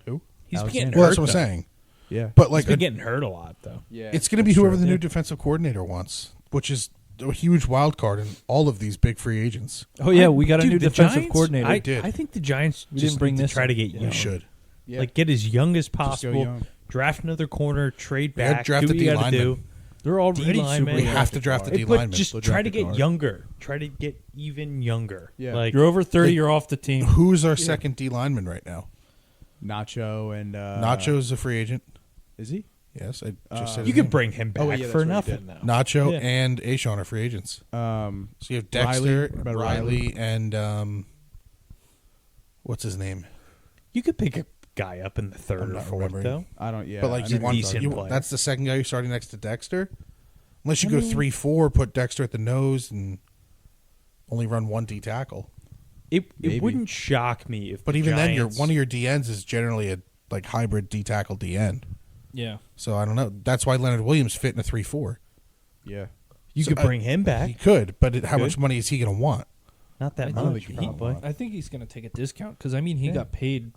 Who? He's been Alexander. getting Well, hurt. that's what I'm though. saying. Yeah, But He's like, been getting hurt a lot though. yeah, it's going to be that's whoever true. the new Yeah. defensive coordinator wants, which is a huge wild card in all of these big free agents. Oh yeah, we got a Dude, new the defensive Giants- coordinator. I did. I think the Giants We just didn't bring need to this try up. to get Yeah. young. You should. Yeah. Like get as young as Just go possible. young. Draft another corner, trade We gotta back, draft do a what you got to D-lineman. do. They're already D-lineman. super. We Yeah. have to draft a Hey, D but lineman. just They'll try draft to a get guard. younger. Try to get even younger. Yeah. Like You're over 30. Like- You're off the team. Who's our second D lineman right now? Nacho and Nacho's a free agent. Is he? Yes, I just said you his could name. bring him back Oh, yeah, that's for right, you nothing did. now. Nacho Yeah. and Ashawn are free agents. So you have Dexter, Riley, Riley, and what's his name? You could pick a guy up in the I'm third or not fourth remembering. though. I don't. Yeah, but like I you know want, who you're decent talking player. about. that's the second guy you're starting next to Dexter. Unless you go 3-4, put Dexter at the nose, and only run one D tackle. It Maybe. wouldn't shock me if. But the even then, Giants, one of your DNs is generally a like hybrid D tackle DN. Yeah. So I don't know. That's why Leonard Williams fit in a 3-4. Yeah. you So, could bring him He back. could, but how Could. much money is he going to want? Not that I don't much, think he- probably. I think he's going to take a discount because I mean he Yeah. got paid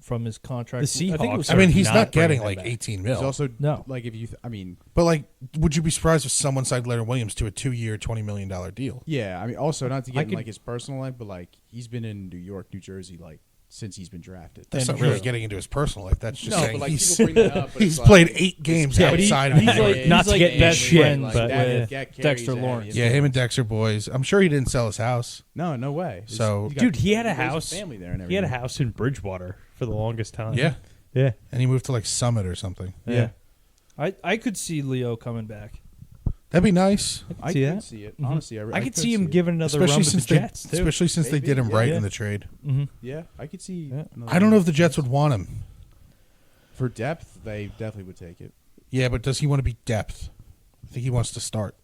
from his contract. The I think it was Seahawks I mean, are he's not not getting bringing him like back. 18 He's mil. also No. like if you. I mean, But like, would you be surprised if someone signed Leonard Williams to a 2-year, $20 million deal? yeah. I mean, also not to I get in could- like his personal life, but like he's been in New York, New Jersey, like since he's been drafted. That's And not really he's- getting into his personal life. That's just No, saying but, like, he's, people bring that up, but he's it's like- played 8 games Yeah, but he- outside of he's New like- York. Not to like get best shit, friends but with that carries Dexter that. Lawrence. Yeah, him and Dexter boys. I'm sure he didn't sell his house. No way. So- He's got- Dude, he had a raised house. family there, and He had a everything. house in Bridgewater for the longest time. Yeah. yeah. And he moved to like Summit or something. Yeah. I could see Leo coming back. That'd be nice, I see could that. see it. Honestly, I could see him giving another run especially with since the Jets too. especially since they Maybe, did him yeah. right Yeah. in the trade. Yeah, I could see. Yeah. another I don't know run if the Jets would want him. for depth. They definitely would take it. Yeah, but does he want to be depth? I think he wants to start.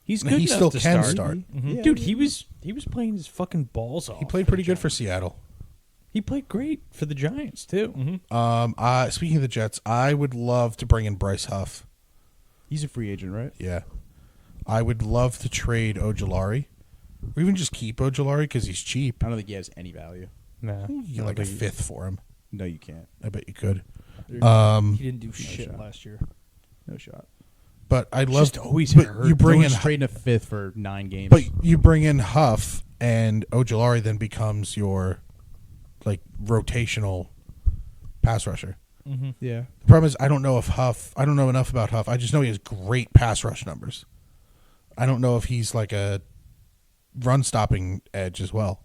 He's And good he enough still to can start. start. Yeah, Dude, I he mean, was playing his fucking balls off. He played pretty good for Seattle. He played great for the Giants too. Speaking of the Jets, I would love to bring in Bryce Huff. he's a free agent, right? Yeah, I would love to trade Ojulari, or even just keep Ojulari because he's cheap. I don't think he has any value. Nah, You get like a fifth for him. No, you can't. I bet you could. He didn't do shit shot. last year. No shot. But I'd love Just always but hurt. you bring in Someone's trading a fifth for 9 games. but you bring in Huff, and Ojulari then becomes your like rotational pass rusher. yeah, The problem is I don't know enough about Huff. I just know he has great pass rush numbers. I don't know if he's like a run stopping edge as well.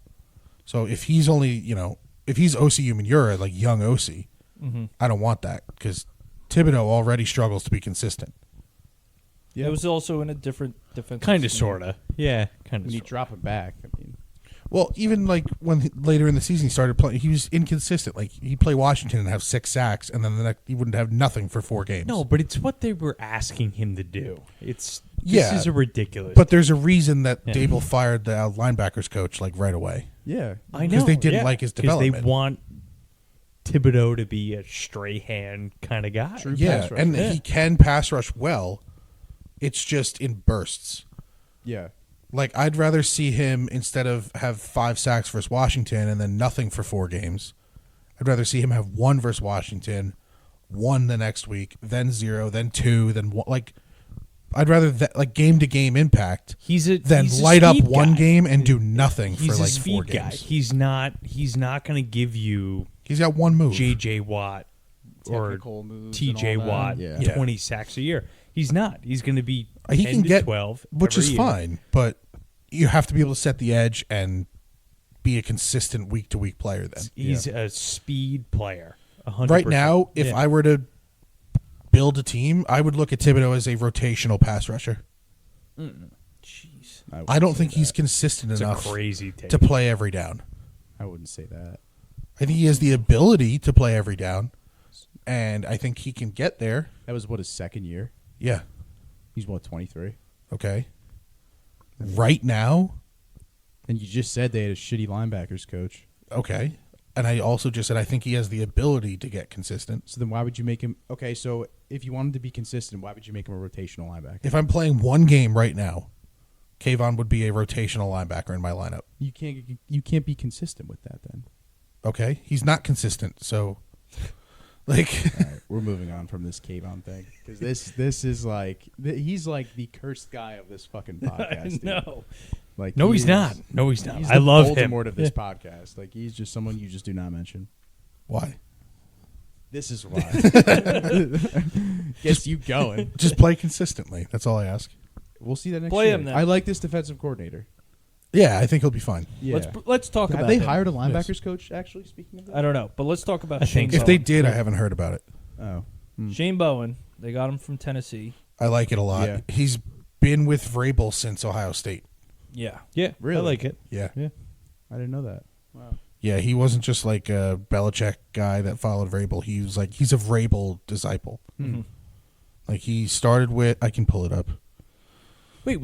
So if he's only, if he's OC Umenyiora, like young OC, I don't want that because Thibodeau already struggles to be consistent. yeah. It was also in a different defensive kind of, scheme. sorta. Yeah, kind when you of. drop it back. I mean, Well, even like when later in the season he started playing, he was inconsistent. Like he'd play Washington and have 6 sacks, and then the next he wouldn't have nothing for 4 games. No, but it's what they were asking him to do. This Yeah, is a ridiculous. But there's a reason that Yeah. Dable fired the linebackers coach like right away. yeah. I know because they didn't like his 'cause development. They want Thibodeau to be a Strahan kind of guy. True. Yeah, pass rush, and yeah. he can pass rush well. It's just in bursts. Yeah. Like I'd rather see him instead of have 5 sacks versus Washington and then nothing for 4 games. I'd rather see him have 1 versus Washington, 1 the next week, then 0, then 2, then 1. Like I'd rather that like game to game impact He's a than he's a light up speed one guy. game and do nothing He's for a like speed 4 guy. games. He's not going to give you He's got 1 move. J.J. Watt or Technical moves T.J. and all that. Watt Yeah. 20 sacks a year. He's not. He's going to be He 10 can to get 12, which every is year. fine, but you have to be able to set the edge and be a consistent week to week player then. He's a speed player. 100%. Right now, if Yeah. I were to build a team, I would look at Thibodeau as a rotational pass rusher. Jeez. I don't think he's consistent it's a enough crazy take. to play every down. I wouldn't say that. I think he has the ability to play every down, and I think he can get there. That was what his second year. Yeah. He's what 23. Okay. Right now, And you just said they had a shitty linebackers coach. okay. And I also just said I think he has the ability to get consistent. So then why would you make him? Okay, so if you wanted to be consistent, why would you make him a rotational linebacker? If I'm playing one game right now, Kayvon would be a rotational linebacker in my lineup. You can't be consistent with that then. Okay, he's not consistent, so like All right, we're moving on from this Kayvon thing because this is like he's like the cursed guy of this fucking podcast. dude. No. Like No, he he's is- not. No, he's not. He's I the love him. Voldemort of this podcast. Like he's just someone you just do not mention. why? This is why. Gets you going. Just play consistently. That's all I ask. We'll see that next Play year. him then. I like this defensive coordinator. Yeah, I think he'll be fine. Yeah. Let's talk Have about they him. hired a linebackers coach? Actually, speaking of that, I don't know, but let's talk about I Shane think If so. they Bowen. did, I haven't heard about it. Oh, Shane Bowen, they got him from Tennessee. I like it a lot. Yeah. He's been with Vrabel since Ohio State. Yeah. Yeah, Really? I like it. Yeah. I didn't know that. Wow. Yeah, he wasn't just like a Belichick guy that followed Vrabel. He was like, he's a Vrabel disciple. Like he started with, I can pull it up. Wait,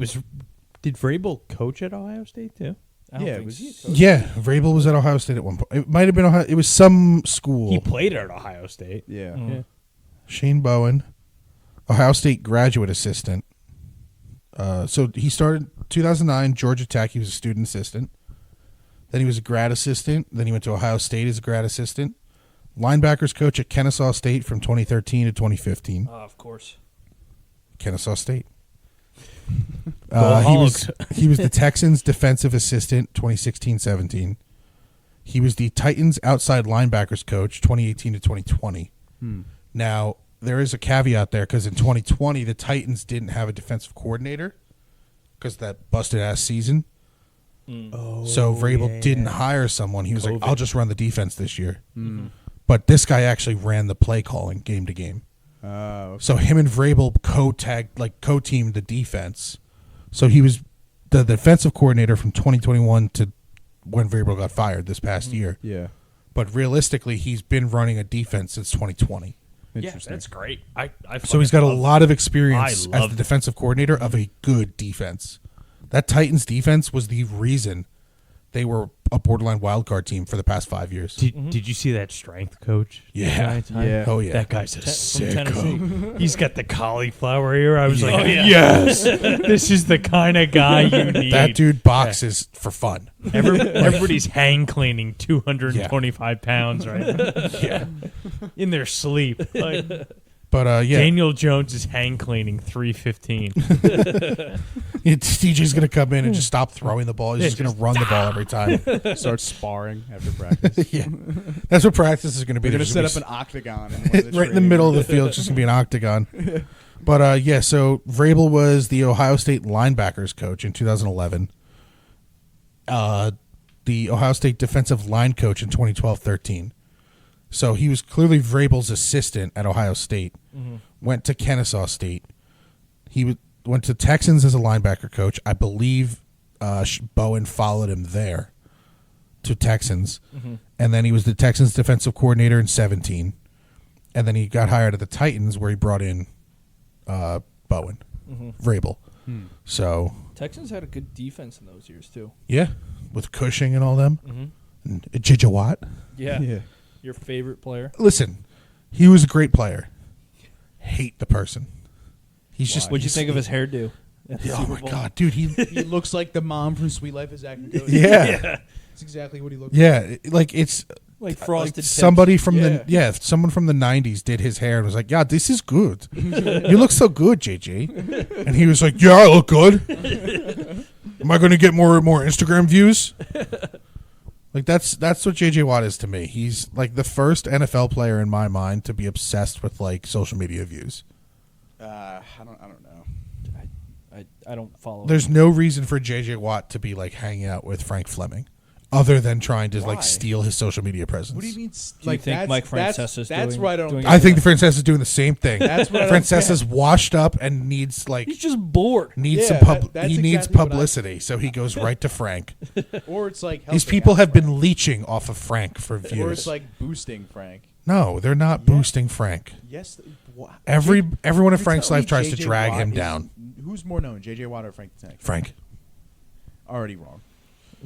did Vrabel coach at Ohio State too? I don't Yeah, think was so. he a coach? Yeah, Vrabel was at Ohio State at one point. It might have been Ohio. It was some school. He played at Ohio State. Yeah. Mhm. Yeah. Shane Bowen, Ohio State graduate assistant. So he started 2009 Georgia Tech. He was a student assistant. Then he was a grad assistant. Then he went to Ohio State as a grad assistant. Linebackers coach at Kennesaw State from 2013 to 2015. Of course. Kennesaw State. Go He was the Texans defensive assistant 2016-17. He was the Titans outside linebackers coach 2018 to 2020. Now, there is a caveat there because in 2020 the Titans didn't have a defensive coordinator because of that busted ass season. So Vrabel didn't hire someone. He was like, COVID. "I'll just run the defense this year." But this guy actually ran the play calling game to game. Okay. So him and Vrabel co-teamed the defense. So he was the defensive coordinator from 2021 to when Vrabel got fired this past year. Yeah. But realistically, he's been running a defense since 2020. Yeah, Interesting. that's great. So he's got a lot of I experience as love the defensive coordinator of a good defense. That Titans defense was the reason they were a borderline wildcard team for the past 5 years. Did you see that strength coach? Yeah. Yeah. Oh yeah. That guy's a From sicko. Tennessee. He's got the cauliflower ear. I was Yeah. like, Oh, yeah. yes, this is the kind of guy you need. That dude boxes for fun. Everybody's hang cleaning 225 pounds right now Yeah. in their sleep. Like, But yeah, Daniel Jones is hang cleaning 315. DJ's gonna come in and just stop throwing the ball. He's just gonna run the ball every time. Start sparring after practice. Yeah, that's what practice is gonna be. We're gonna There's set gonna up be an octagon in one of the right in the middle of the field. It's just gonna be an octagon. But yeah, so Vrabel was the Ohio State linebackers coach in 2011. The Ohio State defensive line coach in 2012-13. So he was clearly Vrabel's assistant at Ohio State. Went to Kennesaw State. He went to Texans as a linebacker coach. I believe Bowen followed him there to Texans. And then he was the Texans defensive coordinator in 17. And then he got hired at the Titans where he brought in Bowen, Vrabel. So, Texans had a good defense in those years too. yeah, with Cushing and all them. And J.J. Watt. Yeah. Yeah. Your favorite player? Listen, he was a great player. Hate the person. He's just. What'd you think of his hairdo? at the Oh Super my Bowl? God, dude! He. He looks like the mom from Sweet Life of Zach and Cody. Yeah. That's exactly what he looks Yeah, like it's Like frosted tips. somebody from Yeah. someone from the 90s did his hair and was like, "Yeah, this is good. You look so good, JJ." And he was like, "Yeah, I look good. Am I going to get more Instagram views?" Like that's what JJ Watt is to me. He's like the first NFL player in my mind to be obsessed with like social media views. I don't know. I don't follow. There's no reason for JJ Watt to be like hanging out with Frank Fleming, other than trying to Why? like steal his social media presence. What do you mean? Do you think Mike Francesa's that's doing- why I don't. doing I think the Francesa's doing the same thing. That's what I don't Francesa's washed up and needs like He's just bored. needs Yeah, some pub. that's He needs exactly what I- publicity, so he goes right to Frank. Or it's like These helping people out have Frank. been leeching off of Frank for Or views. it's like boosting Frank. No, they're not Yeah. boosting Frank. Yes. Everyone in You're Frank's telling life me tries to JJ drag Watt him is- down. Who's more known, JJ Watt or Frank the Tank? Frank. Already wrong.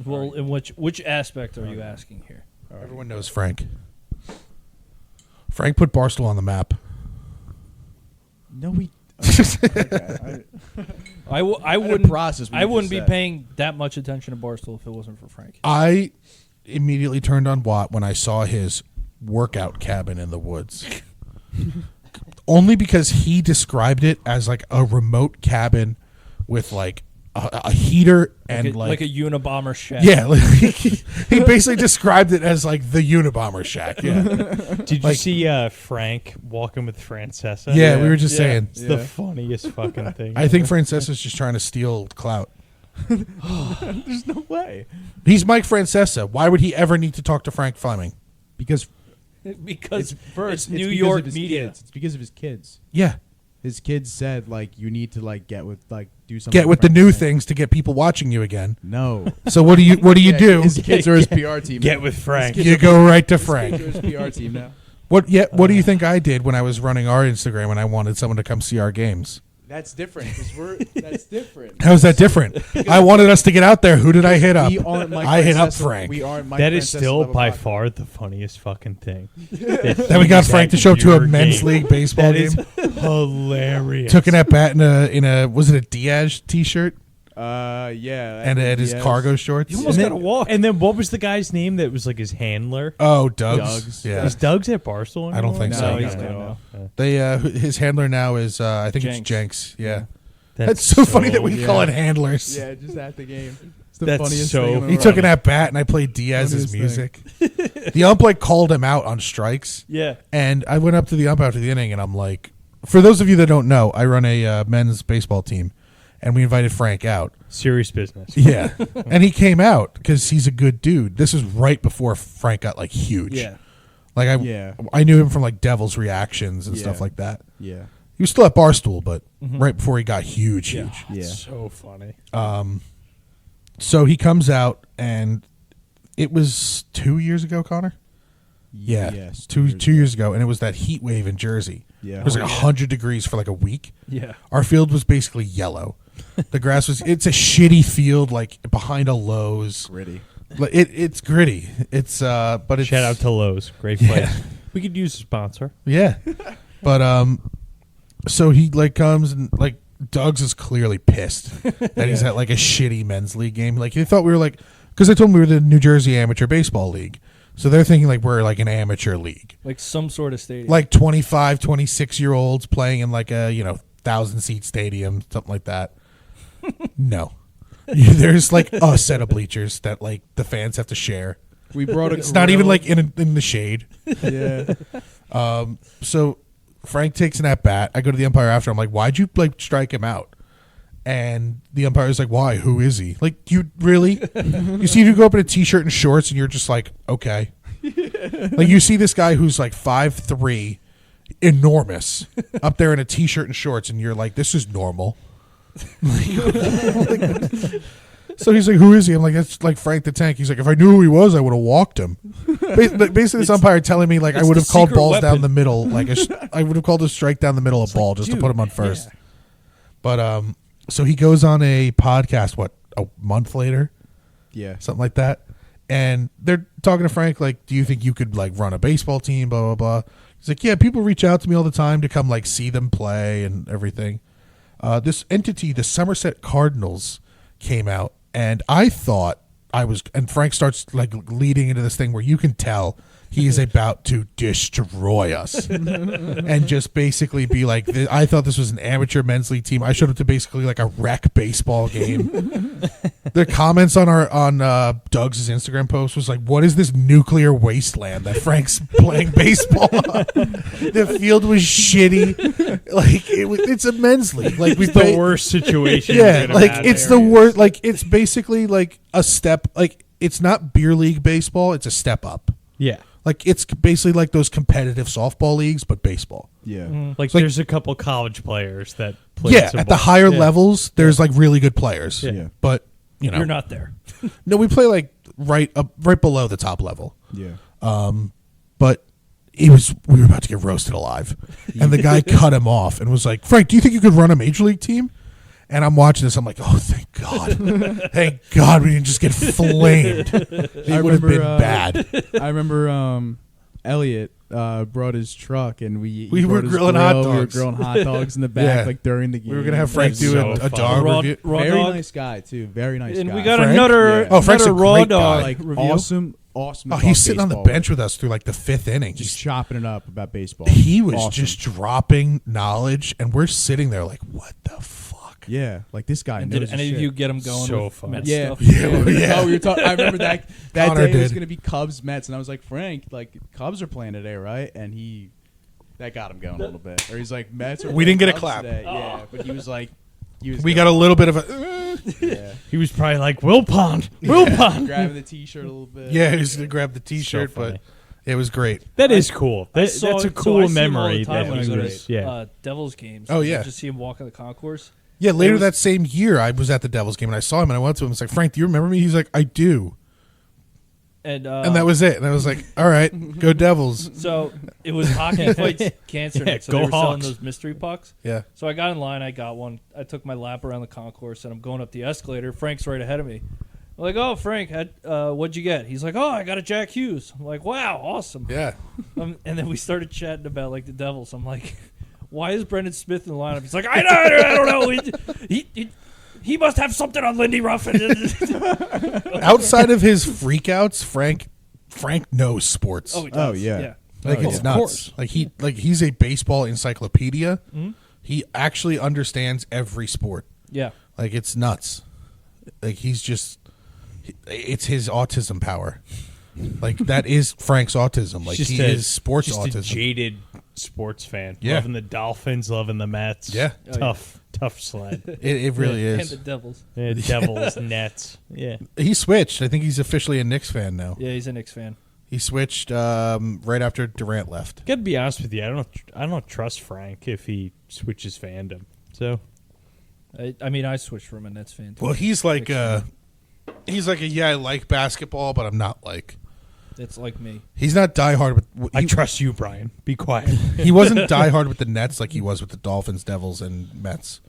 Well, in which aspect are you asking here? Everyone knows Frank. Frank put Barstool on the map. No, we. Okay. I Had a wouldn't. process. I wouldn't be paying that much attention to Barstool if it wasn't for Frank. I immediately turned on Watt when I saw his workout cabin in the woods. Only because he described it as like a remote cabin with like a heater and like a Unabomber shack. yeah, like, he basically described it as like the Unabomber shack. Yeah, Did you Like- see Frank walking with Francesa? yeah, we were just Yeah. saying. It's the funniest fucking thing. I think Francesa's just trying to steal clout. There's no way. He's Mike Francesa. Why would he ever need to talk to Frank Fleming? Because because it's New because York of his media. Kids. It's because of his kids. Yeah, His kids said like you need to like get with like do something. get with the Frank new said. things to get people watching you again. No. So what do you Yeah, do? His kids are his PR team. Get now. with Frank. You go right to His Frank. kids are his PR team now. What do you think I did when I was running our Instagram and I wanted someone to come see our games? That's different. 'Cause that's different. How's that different? I wanted us to get out there. Who did I hit up? We aren't Mike I hit up Francesa. Frank. We aren't Mike That is Francesa still level by podcast. far the funniest fucking thing. Then we got Frank to show up to a men's league baseball That is game. hilarious. Took an at bat in a was it a Diaz t-shirt Yeah. and at his Yes. cargo shorts? You almost And got to then, walk. and then what was the guy's name that was like his handler? Oh, Doug's. Doug's. Yeah. Is Doug's at Barstool? I don't think anymore? so. No, he's not not at all. now. They his handler now is I think Jenks. it's Jenks. Yeah. That's so funny that we yeah. call it handlers. Yeah, just at the game. It's the That's funniest so thing. in the He world. took an at bat and I played Diaz's music. The ump like called him out on strikes. Yeah. And I went up to the ump after the inning, and I'm like, for those of you that don't know, I run a men's baseball team, and we invited Frank out. serious business. Yeah. And he came out because he's a good dude. This was right before Frank got like huge. Yeah. Like Yeah. I knew him from like Devil's Reactions and stuff Yeah. like that. Yeah. He was still at Barstool, but right before he got huge. Yeah. So funny. So he comes out, and it was 2 years ago, Connor. Yeah, Yes. two years ago, and it was that heat wave in Jersey. Yeah. It was like Oh, yeah. 100 degrees for like a week. Yeah. Our field was basically yellow. The grass it's a shitty field, like behind a Lowe's. Gritty. Like, it's gritty. It's but it's Shout out to Lowe's. Great Yeah. place. We could use a sponsor. yeah. But so he like comes and like Doug's is clearly pissed that he's at like a shitty men's league game. Like they thought we were like, because I told him we were the New Jersey Amateur Baseball League, so they're thinking like we're like an amateur league, Like some sort of stadium. like 25, 26-year-olds playing in like a 1,000-seat stadium, something like that. No, there's like a set of bleachers that like the fans have to share. We brought a It's not even grill. like in the shade. Yeah. So Frank takes an at bat. I go to the umpire after. I'm like, why'd you like strike him out? And the umpire is like, why? Who is he? Like, you really? You see, if you go up in a t-shirt and shorts, and you're just like, okay. Like you see this guy who's like 5'3", enormous, up there in a t-shirt and shorts, and you're like, this is normal. So he's like, who is he? I'm like, that's like Frank the Tank. He's like, if I knew who he was, I would have walked him. Basically, this umpire telling me like I it's would the have called secret balls down weapon. the middle, like I would have called a strike down the middle of ball just to dude, put him on first. yeah. But so he goes on a podcast. What, a month later, Yeah. something like that, and they're talking to Frank like, do you think you could like run a baseball team? Blah blah blah. He's like, yeah, people reach out to me all the time to come like see them play and everything. This entity, the Somerset Cardinals, came out, and I thought I was. And Frank starts like leading into this thing where you can tell he is about to destroy us, and just basically be like, I thought this was an amateur men's league team. I showed up to basically like a rec baseball game. The comments on Doug's Instagram post was like, what is this nuclear wasteland that Frank's playing baseball on? The field was shitty. Like it's a men's league. Like we It's the play, worst situation. yeah, you could like imagine. it's the worst. Like it's basically like a step. Like it's not beer league baseball. It's a step up. Yeah. Like it's basically like those competitive softball leagues, but baseball. Yeah. Like, like- there's a couple college players that play Yeah, some at the ball. higher Yeah. levels, there's like really good players. Yeah. Yeah. But you know, You're not there. no, we play like right below the top level. Yeah. But we were about to get roasted alive, and the guy cut him off and was like, "Frank, do you think you could run a major league team?" And I'm watching this. I'm like, "Oh, thank God, thank God, we didn't just get flamed. It would have been bad." I remember Elliot brought his truck, and he We were brought his grilling hot grill. We were dogs. grilling hot dogs in the back, Yeah. like during the game. We were gonna have Frank That's do so a fun. dog Raw- review. raw Very dog. nice guy too. Very nice And guy. we got Frank? another, Yeah. Oh, Frank's another a raw great guy. dog like review. awesome to Oh, talk he's sitting on the baseball bench with. with us through like the fifth inning. just He's, chopping it up about baseball. he was Awesome. just dropping knowledge, and we're sitting there like, "What the fuck?" Yeah, like this guy And knows did his any shit. of you get him going So with fun. Mets Yeah. stuff? Yeah. Oh, we were talking. I remember that Connor day it was did. going to be Cubs Mets, and I was like, Frank, like Cubs are playing today, right? And that got him going a little bit. Or he's like, Mets are. We didn't playing get a Cubs clap. today. Yeah, but he was like, We got a little bit of a. yeah, He was probably like, Wilpon. Wilpon. grabbing the T-shirt a little bit. Yeah, he was gonna grab the T-shirt, funny. but it was great. That is cool. I That, saw- that's a so cool I see him all the memory. time That when I he go to was, yeah. Devils games. Oh, I yeah. just see him walking the concourse. Yeah, later was- that same year, I was at the Devils game and I saw him and I went to him. I was like, "Frank, do you remember me?" He's like, "I do," And and that was it. And I was like, "All right, go Devils." so it was Hockey Fights Cancer Yeah, Night. So go they were selling Hawks. those mystery pucks. Yeah, So I got in line. I got one. I took my lap around the concourse, and I'm going up the escalator. Frank's right ahead of me. I'm like, "Oh, Frank, what'd you get?" He's like, "Oh, I got a Jack Hughes." I'm like, "Wow, awesome." yeah. And then we started chatting about like the Devils. I'm like, "Why is Brendan Smith in the lineup?" He's like, "I don't know. He must have something on Lindy Ruffin." Outside of his freakouts, Frank knows sports. Oh, he does. Oh, yeah. yeah. Like Oh, it's yeah. nuts. Of course. He's a baseball encyclopedia. Mm-hmm. He actually understands every sport. Yeah. Like it's nuts. Like it's his autism power. Like that is Frank's autism. Like he is sports just autism. a jaded sports fan. Yeah. Loving the Dolphins, loving the Mets. Yeah. Oh, Tough sled. It really And is. the Devils. Devils, Nets. Yeah. He switched. I think he's officially a Knicks fan now. Yeah, he's a Knicks fan. He switched right after Durant left. Gotta be honest with you, I don't trust Frank if he switches fandom. So I mean, I switched from a Nets fan to Well, a he's like Knicks fan. I like basketball, but I'm not like. It's like me. He's not diehard with. I trust you, Brian. Be quiet. He wasn't diehard with the Nets like he was with the Dolphins, Devils, and Mets.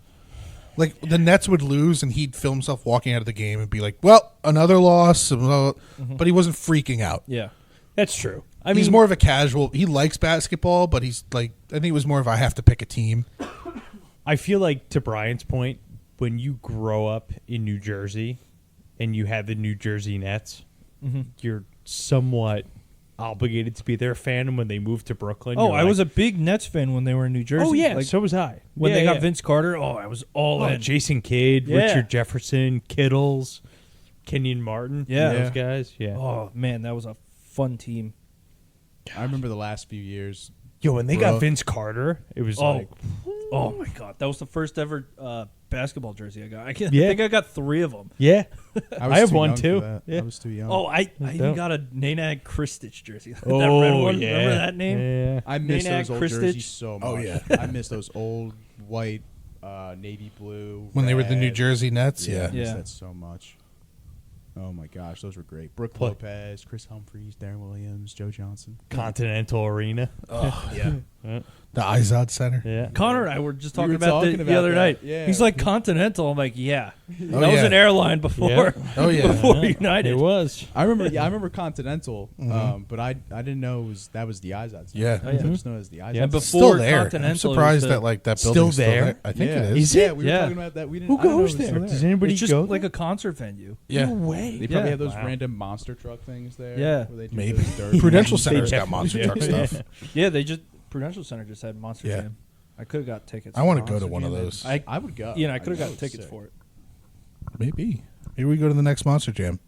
Like the Nets would lose, and he'd film himself walking out of the game and be like, "Well, another loss," but he wasn't freaking out. Yeah. That's true. He's more of a casual. He likes basketball, but he's like, I think it was more of I have to pick a team. I feel like, to Brian's point, when you grow up in New Jersey and you have the New Jersey Nets, you're somewhat obligated to be their fan. And when they move to Brooklyn, Oh, you're I was like, a big Nets fan when they were in New Jersey. oh yeah, Like, so was I. when Yeah, they got yeah. Vince Carter, I was all in. Jason Kidd, Yeah. Richard Jefferson, Kittles, Kenyon Martin, Yeah. those guys. Yeah. Oh man, that was a fun team. I remember the last few years. Yo, when they Bro. got Vince Carter, it was like, Oh my god, that was the first ever basketball jersey I got. I Yeah. think I got 3 of them. yeah. I have too one young for too. that. Yeah. I was too young. Oh, I Dope. even got a Nenad Kristich jersey. that Oh, red one. yeah. Remember that name? Yeah. I miss Nenad those old Kristich. jerseys so much. Oh, yeah. I miss those old white, navy blue. When they were the New red. Jersey Nets, I yeah. miss Yeah. that so much. Oh my gosh, those were great. Brooke Play- Lopez, Chris Humphreys, Darren Williams, Joe Johnson. Continental Arena. Oh, yeah. Yeah. The Izod Center. Yeah. Connor and I were just We talking were about talking the about other that. night. Yeah. He's like Continental. I'm like, yeah. That was yeah. an airline before. Oh, yeah. before United. It was. I remember Continental, but I didn't know that was the Izod. Yeah. Oh, yeah. I just know it was the Izod. Yeah, It's before still there. Continental, I'm surprised it was that like that Still building's there? I think yeah. it is. Is it? Yeah, we were Yeah. talking about that. We didn't. Who I didn't know goes it was there? there. Does anybody It's just go? like a concert venue. Yeah. No way. They probably Yeah. have those Wow. random monster truck things there. Yeah. where they do Maybe. those derbies. Prudential They Center's got definitely- monster yeah. truck stuff. Yeah, Prudential Center just had Monster Yeah. Jam. I could have got tickets. I want to for go to Monster one of Jam. those. I would go. I could have that got was tickets sick. for it. Maybe. Maybe we go to the next Monster Jam.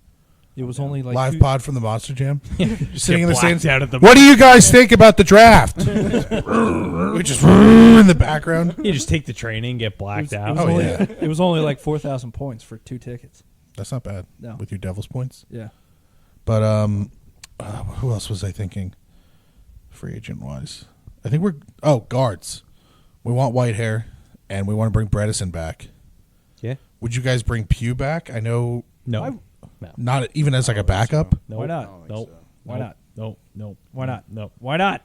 It was only like Live pod from the Monster Jam. Just sitting in the Get stands. blacked out at the What do you guys think about the draft? We just in the background. You just take the training, and get blacked out. Oh, only, yeah. It was only like 4,000 points for 2 tickets. That's not bad. No. With your Devils points. Yeah. But who else was I thinking? Free agent wise, I think guards. We want white hair, and we want to bring Bredesen back. Yeah. Would you guys bring Pugh back? I know, No. No. not even as like a backup. No. Why not? I don't think Nope. so. Why not? No. No. Why not? No. Why not?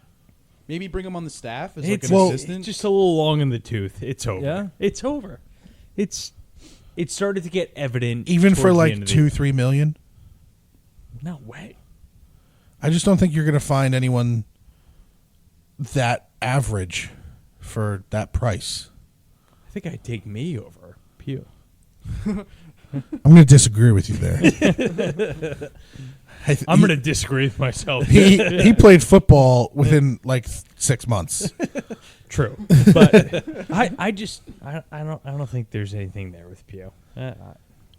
Maybe bring him on the staff as It's, like an well, assistant. it's just a little long in the tooth. It's over. Yeah? It's over. It started to get evident. Even for towards the like end of the- 2-3 million. No way. I just don't think you're going to find anyone that average for that price. I think I'd take me over Pew. I'm going to disagree with you there. I'm going to disagree with myself. He played football within like 6 months. True, but I don't think there's anything there with Pew.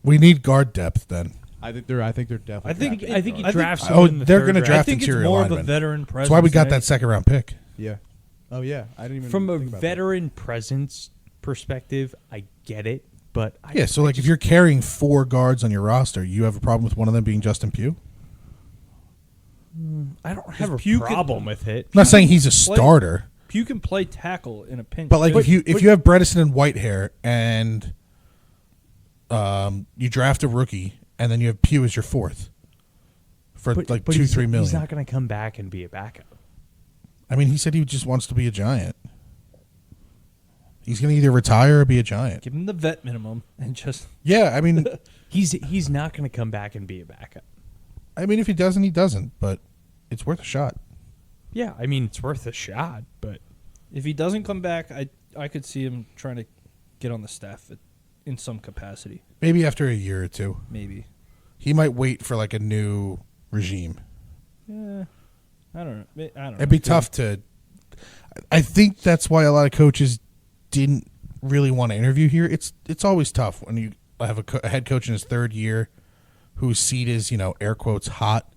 We need guard depth then. I think they're definitely. I think drafting you guards. draft. Oh, someone in the they're third gonna round. draft I think it's interior more of a linemen. veteran presence. That's why we got than that second round pick. Yeah. Oh yeah. I didn't even From a think about veteran presence perspective. I get it, but Yeah, so like if you're carrying 4 guards on your roster, you have a problem with one of them being Justin Pugh? I don't have a Pew can- problem with it. I'm not saying he's a starter, Pugh can play tackle in a pinch. but like if you have Bredesen and Whitehair and you draft a rookie and then you have Pugh as your 4th for like but 2-3 million. He's not going to come back and be a backup. I mean, he said he just wants to be a Giant. He's going to either retire or be a Giant. give him the vet minimum and just Yeah, I mean, He's not going to come back and be a backup. if he doesn't, he doesn't. But it's worth a shot. Yeah, I mean it's worth a shot, but if he doesn't come back, I could see him trying to get on the staff in some capacity. Maybe after a year or 2, Maybe. he might wait for like a new regime. Yeah. I don't know. I don't know. It'd be tough to. I think that's why a lot of coaches didn't really want to interview here. It's always tough when you have a head coach in his 3rd year whose seat is, air quotes, hot.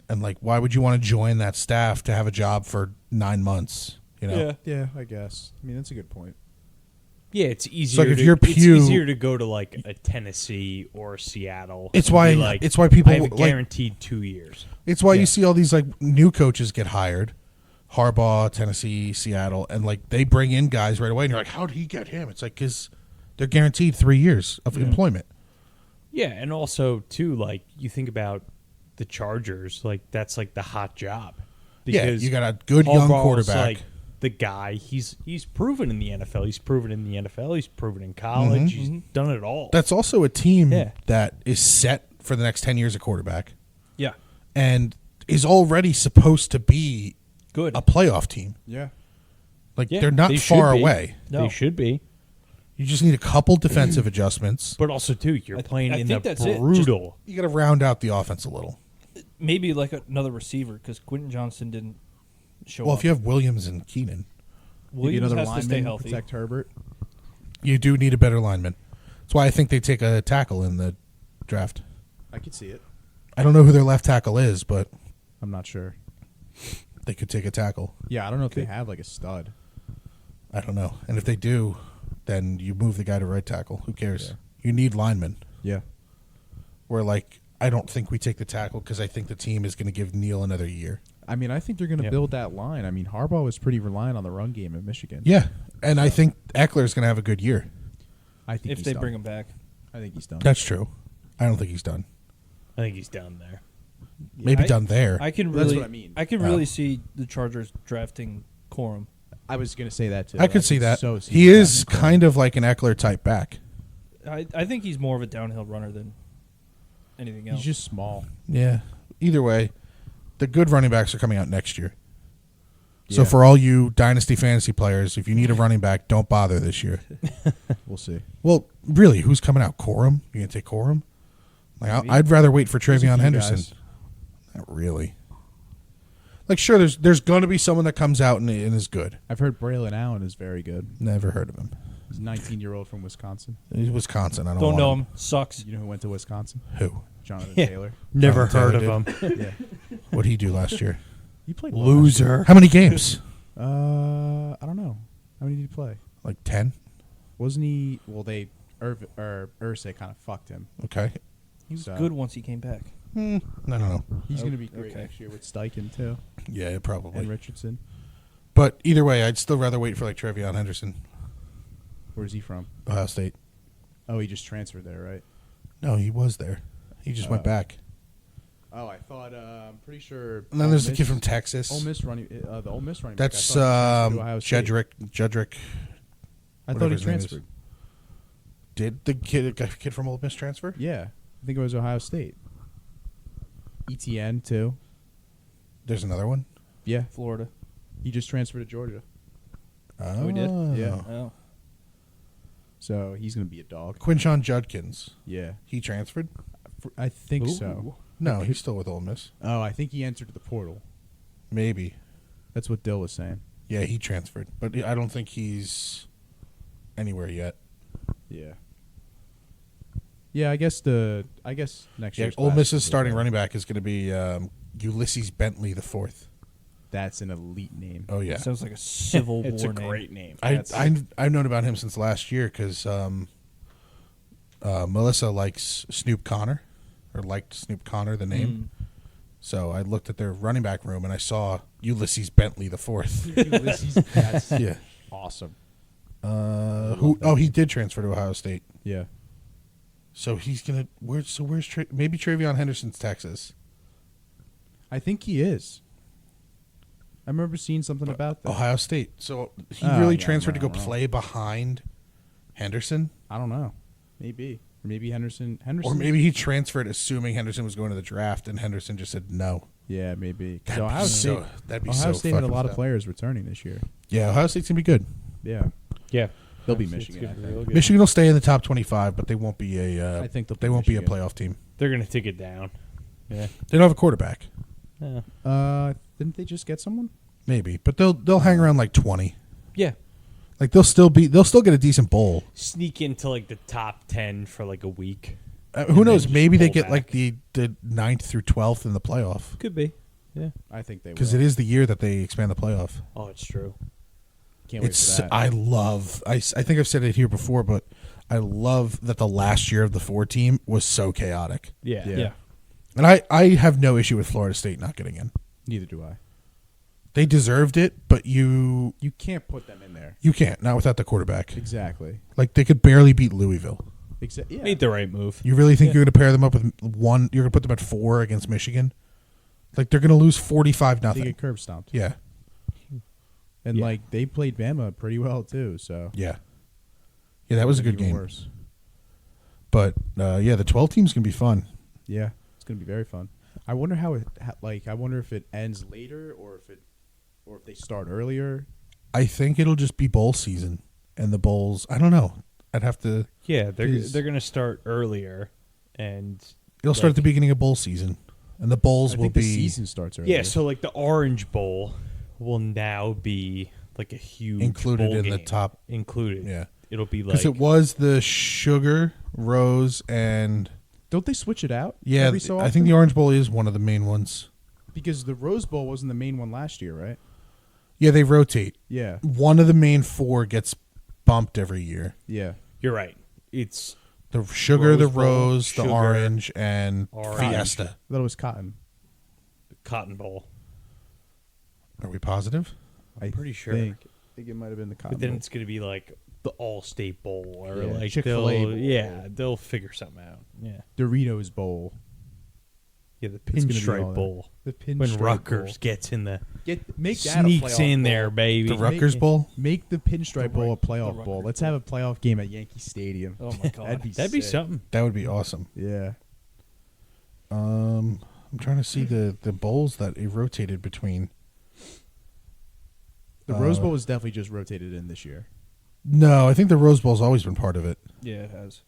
And like, why would you want to join that staff to have a job for 9 months? Yeah, I guess. I mean, that's a good point. Yeah, it's easier. like if you're it's Pugh- easier to go to like a Tennessee or Seattle. It's and why- be like, it's why people, I have a like- guaranteed 2 years. It's why you see all these like new coaches get hired, Harbaugh, Tennessee, Seattle, and like they bring in guys right away, and you're like, how did he get him? It's like because they're guaranteed 3 years of employment. Yeah, and also too, like you think about the Chargers, like that's like the hot job. Yeah, you got a good young Harbaugh's, quarterback. Like the guy, he's proven in the NFL. He's proven in the NFL. He's proven in college. He's done it all. That's also a team Yeah. that is set for the next 10 years of quarterback Yeah. and is already supposed to be Good. a playoff team. Yeah. Like Yeah, they're not they should far be. away. No. They should be, You just need a couple defensive adjustments. but also too, you're playing I in think the that's it. brutal. You got to round out the offense a little. Maybe like another receiver because Quentin Johnston didn't show Well, up. if you have Williams and Keenan, Maybe Williams another has to stay lineman healthy. protect Herbert. you do need a better lineman. That's why I think they take a tackle in the draft. I could see it. I don't know who their left tackle is, but I'm not sure. they could take a tackle. Yeah, I don't know if they have like a stud. I don't know. And if they do, then you move the guy to right tackle. Who cares? Yeah. You need linemen. Yeah. Where, like, I don't think we take the tackle because I think the team is going to give Neal another year. I mean, I think they're going to Yep. build that line. I mean, Harbaugh was pretty reliant on the run game at Michigan. Yeah. And I think Eckler's going to have a good year. I think if he's they done. bring him back. I think he's done. That's true. I don't think he's done. I think he's down there. Maybe I- done there. I can That's really, what I mean. I can Oh. really see the Chargers drafting Corum. I was going to say that too. I could see that. So He is kind of like an Eckler type back. I think he's more of a downhill runner than anything else. He's just small. Yeah. Either way, the good running backs are coming out next year. So Yeah. for all you dynasty fantasy players, if you need a running back, don't bother this year. We'll see. Well, really, who's coming out? Corum? You gonna take Corum? Like, Maybe. I'd rather wait for There's a Travion few Henderson. guys. Not really. Like, sure, there's going to be someone that comes out and is good. I've heard Braylon Allen is very good. Never heard of him. He's a 19-year-old from Wisconsin. He's Wisconsin. I don't, Don't want know him. Sucks. You know who went to Wisconsin? Who? Jonathan Yeah. Taylor. Never Jonathan heard of Taylor him. Yeah. What'd he do last year? He played well last year. Loser. How many games? I don't know. How many did he play? Like 10? Wasn't he? Well, Irsay kind of fucked him. Okay. He was So- good once he came back. I don't know. He's going to be great okay. next year with Steichen too Yeah, probably. and Richardson. But either way, I'd still rather wait for like Travion Henderson, Where's he from? Ohio State. Oh, he just transferred there, right? No, he was there. He just went back. Oh, I thought. I'm pretty sure. And then there's the kid from Texas. Ole Miss running. The Ole Miss running. That's back. I thought he transferred to Ohio State. Jedrick. I whatever thought he his name is. transferred. Did the kid from Ole Miss transfer? Yeah, I think it was Ohio State. ETN too. There's another one. Yeah, Florida. he just transferred to Georgia, Oh, we did? Yeah. Oh. so he's gonna be a dog. Quinshon Judkins. Yeah, He transferred? I think Ooh. so. No, he's still with Ole Miss. Oh, I think he entered the portal. Maybe. That's what Dill was saying. Yeah, he transferred, but I don't think he's anywhere yet. Yeah. Yeah, I guess next Yeah, year. Ole Miss's starting running back is going to be Ulysses Bentley the fourth. That's an elite name. Oh yeah, Sounds like a Civil It's War a name. great name. I've known about him since last year because Melissa likes Snoop Connor, or liked Snoop Connor the name. So I looked at their running back room and I saw Ulysses Bentley the fourth. Ulysses, that's Yeah. awesome. He did transfer to Ohio State. Yeah. So he's gonna maybe Travion Henderson's Texas. I think he is. I remember seeing something about that. Ohio State. So he Oh, really yeah, transferred to go no. play behind Henderson, I don't know. Maybe. Or maybe Henderson. or maybe he transferred assuming Henderson was going to the draft, and Henderson just said no. Yeah, maybe. 'Cause That'd be Ohio so- State, that'd be Ohio so State had a fucking lot of sad. players returning this year. Yeah, Ohio State's gonna be good. Yeah. Yeah, They'll be It's Michigan. good, I think. real good. Michigan will stay in the top 25, but they won't be a. I think they'll they be won't be a Michigan. playoff team. They're gonna take it down. Yeah. They don't have a quarterback, Yeah. Didn't they just get someone? maybe, but they'll hang around like 20. Yeah. Like they'll still get a decent bowl. Sneak into like the top 10 for like a week. Who then knows? just Maybe they pull get back. like the 9th through 12th in the playoff Could be. Yeah. I think they will. because it is the year that they expand the playoff. Oh, it's true. Can't wait It's for that. I think I've said it here before, but I love that the last year of the 4 team was so chaotic. Yeah. Yeah. Yeah. And I have no issue with Florida State not getting in. Neither do I. They deserved it, but you You can't put them in there. can't, not without the quarterback. Exactly. Like they could barely beat Louisville. Yeah. Made the right move. You really think you're going to pair them up with one? You're going to put them at 4 against Michigan? Like they're going to lose 45 They nothing. get curb stomped. Yeah, And Yeah. like they played Bama pretty well too. So yeah, yeah. That was a good Even game. Worse. But yeah, the 12 team's going to be fun. Yeah, it's gonna be very fun. I wonder how it I wonder if it ends later or if they start earlier. I think it'll just be bowl season, and the bowls. I don't know. I'd have to. Yeah, Is- they're gonna start earlier, and It'll start at the beginning of bowl season, and the bowls I will think be. the season starts earlier. yeah. So like the Orange Bowl will now be like a huge Included bowl in the game. top- Included. Yeah, It'll be like because it was the Sugar, Rose, and don't they switch it out? yeah. every so I often? think the Orange Bowl is one of the main ones. because the Rose Bowl wasn't the main one last year, right? Yeah, they rotate. Yeah, One of the main 4 gets bumped every year. yeah. you're right. It's The Sugar, Rose the Bowl, Rose, Sugar, the Orange, and Orange. Fiesta. I thought it was Cotton. Cotton Bowl. Are we positive? I'm pretty sure. I think it might have been the Cotton But then Bowl. it's gonna be like the All-State Bowl or Yeah, like Chick-fil-A they'll Bowl. yeah they'll figure something out. Yeah. Doritos Bowl. Yeah, the It's gonna be all Pinstripe that. Bowl. The Pinstripe When Bowl. Rutgers gets in the Make that a sneaks playoff in bowl. there, baby. The Rutgers Bowl? Make the Pinstripe Bowl a the playoff bowl. Rutgers Let's have a playoff game at Yankee Stadium. Oh my god. That'd be sick. something. That would be awesome. Yeah. I'm trying to see the bowls that it rotated between. The Rose Bowl was definitely just rotated in this year. No, I think the Rose Bowl's always been part of it. Yeah, it has.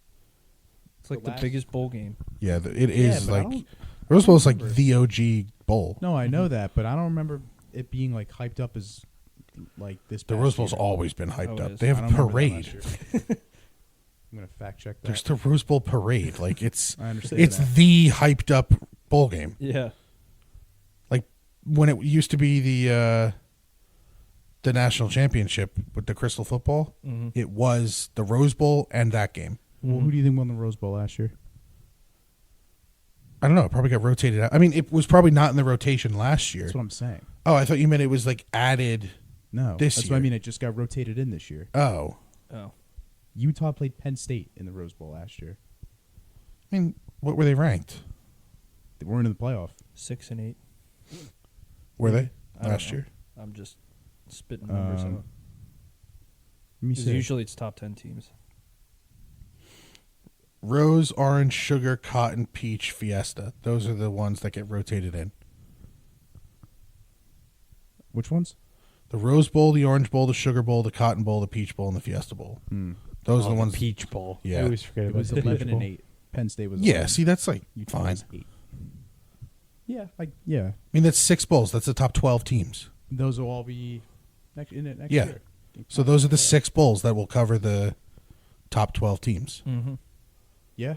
It's like The the last- biggest bowl game. Yeah, it is but I like don't- Rose Bowl is like remember. the OG bowl. No, I know that, but I don't remember it being like hyped up as like this. The past Rose Bowl's year. always been Oh, hyped it up. is. They I have a don't remember that last parade. year. I'm gonna fact check that. There's the Rose Bowl parade. Like it's I understand. it's that. the hyped up bowl game. Yeah. Like when it used to be the national championship with the Crystal football, Mm-hmm. it was the Rose Bowl and that game. Well, who do you think won the Rose Bowl last year? I don't know. It probably got rotated out. I mean, it was probably not in the rotation last year. That's what I'm saying. Oh, I thought you meant it was like added. No, This that's what I year. mean. It just got rotated in this year. Oh, Oh. Utah played Penn State in the Rose Bowl last year. I mean, what were they ranked? They weren't in the playoff. 6 and 8. Were they I don't last know. year? I'm just spitting numbers out. Let me 'Cause see. usually it's top 10 teams. Rose, orange, sugar, cotton, peach, fiesta. Those are the ones that get rotated in. Which ones? The Rose Bowl, the Orange Bowl, the Sugar Bowl, the Cotton Bowl, the Peach Bowl, and the Fiesta Bowl. Those are the ones. Peach Bowl. Yeah. I always forget It about was the 11 Peach and Bowl. 8. Penn State was Yeah, 11. see, that's like Utah fine. was 8. Yeah, yeah. I mean, that's 6 bowls. That's the top 12 teams. Those will all be next Yeah. year. So those are the 6 bowls that will cover the top 12 teams. Mm-hmm. Yeah.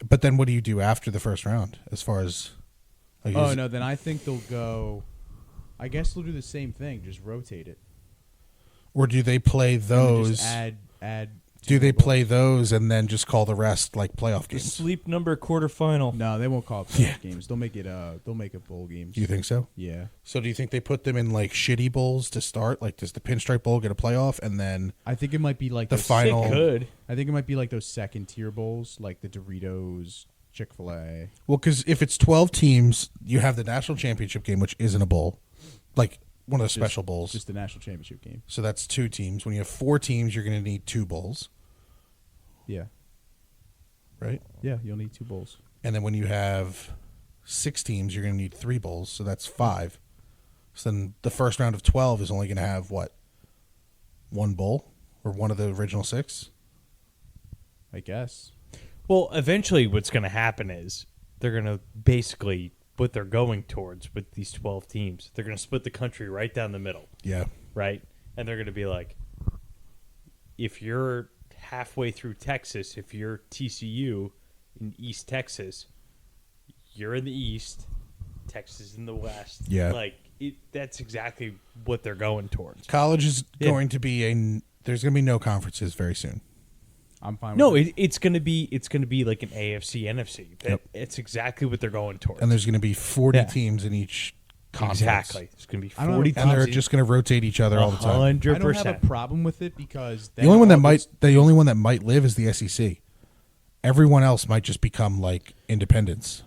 But then what do you do after the first round as far as. Like, Oh is- no, then I think they'll go. I guess they'll do the same thing, just rotate it. Or do they play And then those? just add. Do two they more bowls. play those and then just call the rest like playoff The games? sleep number quarterfinal. No, they won't call it playoff games. They'll make it. They'll make it bowl games. Do you think so? Yeah, So do you think they put them in like shitty bowls to start? Like, does the Pinstripe Bowl get a playoff and then I think it might be like the those final? It could. I think it might be like those second tier bowls, like the Doritos, Chick-fil-A. Well, because if it's 12 teams, you have the national championship game, which isn't a bowl, like one of the special bowls. Just the national championship game. So that's 2 teams. When you have 4 teams, you're going to need 2 bowls, Yeah, right? yeah. You'll need 2 bowls. And then when you have 6 teams, you're going to need 3 bowls. So that's 5. So then the first round of 12 is only going to have what? 1 bowl or one of the original 6? I guess. Well, eventually, what's going to happen is they're going to basically what they're going towards with these 12 teams. They're going to split the country right down the middle, Yeah. right? And they're going to be like, if you're halfway through Texas, if you're TCU in East Texas, you're in the East, Texas in the West. Yeah. Like that's exactly what they're going towards. College is Yeah. going to be there's going to be no conferences very soon. I'm fine. No, with it's gonna be like an AFC NFC. It's exactly what they're going towards. And there's going to be 40 Yeah. teams in each conference. exactly. It's gonna be I don't 40 know. And they're teams. just going to rotate each other all the time. 100%. I don't have a problem with it because The only one that might live is the SEC. Everyone else might just become like independents.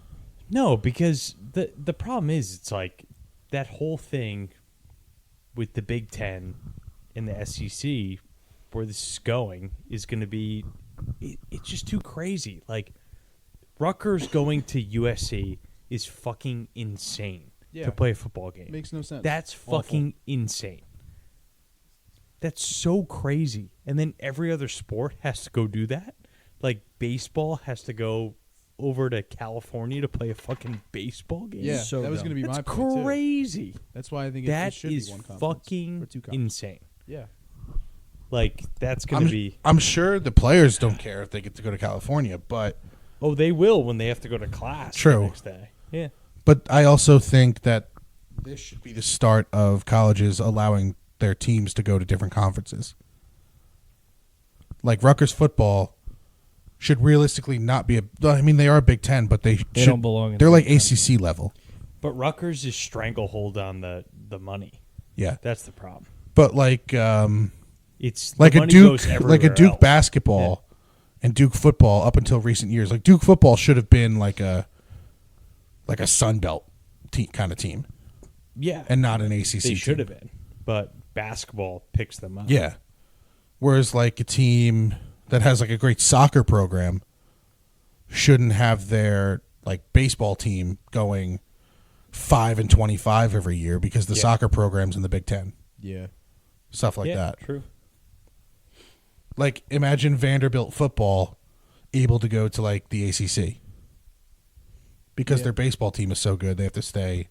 No, because the problem is it's like that whole thing with the Big Ten and the SEC, where this is going, is going to be it's just too crazy. Like Rutgers going to USC is fucking insane Yeah. to play a football game. Makes no sense. That's fucking insane. That's so crazy. And then every other sport has to go do that. Like baseball has to go over to California to play a fucking baseball game. Yeah, So that was dumb. going to be That's my point too. crazy. That's why I think it That should is be one conference or fucking two conferences. insane. Yeah. Like that's gonna be. I'm sure the players don't care if they get to go to California, but Oh, they will when they have to go to class True. the next day. Yeah. I also think that this should be the start of colleges allowing their teams to go to different conferences. Like Rutgers football should realistically not be I mean, they are a Big Ten, but they don't belong in They're the like Big Ten. ACC level. But Rutgers is stranglehold on the money. Yeah, That's the problem. but like It's like the a money Duke, goes like a everywhere Duke else. basketball and Duke football up until recent years. Like Duke football should have been like a Sun Belt kind of team, Yeah. and not an ACC. they should team. have been. But basketball picks them up. Yeah. Whereas like a team that has like a great soccer program shouldn't have their like baseball team going 5-25 every year because the Yeah. soccer program's in the Big Ten. Yeah. Stuff like Yeah, that. True. Like imagine Vanderbilt football able to go to like the ACC. Because Yeah. their baseball team is so good, they have to stay.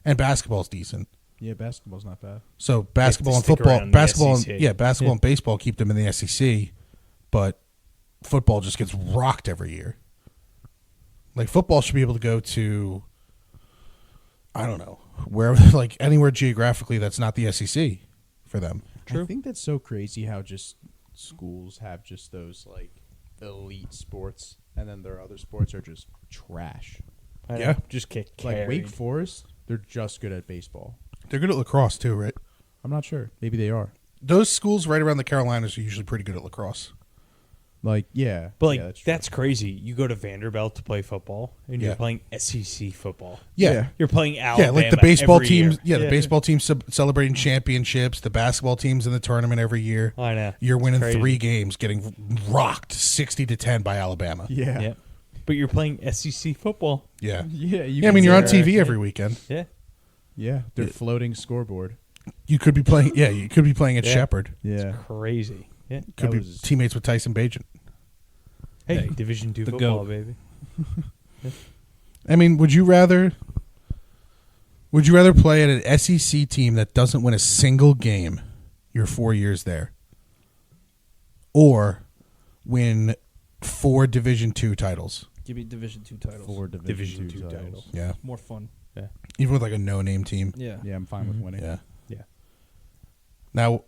And basketball's decent. Yeah, basketball's not bad. So basketball and stick football, around in the basketball, and, SEC. yeah, basketball Yeah. and baseball keep them in the SEC, but football just gets rocked every year. Like football should be able to go to, I don't know, wherever, like anywhere geographically that's not the SEC for them. True. I think that's so crazy how just schools have just those like elite sports, and then their other sports are just trash. I know. Yeah. Just kick Like Wake Forest, they're just good at baseball. They're good at lacrosse too, right? I'm not sure. Maybe they are. Those schools right around the Carolinas are usually pretty good at lacrosse. Like, yeah. But like yeah, true. that's crazy. You go to Vanderbilt to play football, and you're Yeah. playing SEC football. Yeah. You're playing Alabama. Yeah, like the baseball every teams. year. Yeah, the baseball teams celebrating championships. The basketball teams in the tournament every year. I know. You're It's winning crazy. 3 games, getting rocked 60-10 by Alabama. Yeah. Yeah. But you're playing SEC football. Yeah. Yeah. Yeah, I mean, you're on say- TV every weekend. Yeah. Yeah. They're floating scoreboard. You could be playing. Yeah, you could be playing at Yeah. Shepherd. Yeah. Crazy. Yeah. Could That be was- teammates with Tyson Bagent. Hey, Hey, Division II the football, GOAT. baby. I mean, would you rather play at an SEC team that doesn't win a single game your 4 years there, or win 4 Division II titles? Give me Division II titles. 4 Division Division II II titles. Yeah, More fun. even with like a no-name team. Yeah. Yeah, I'm fine with winning. Yeah. Yeah. Now,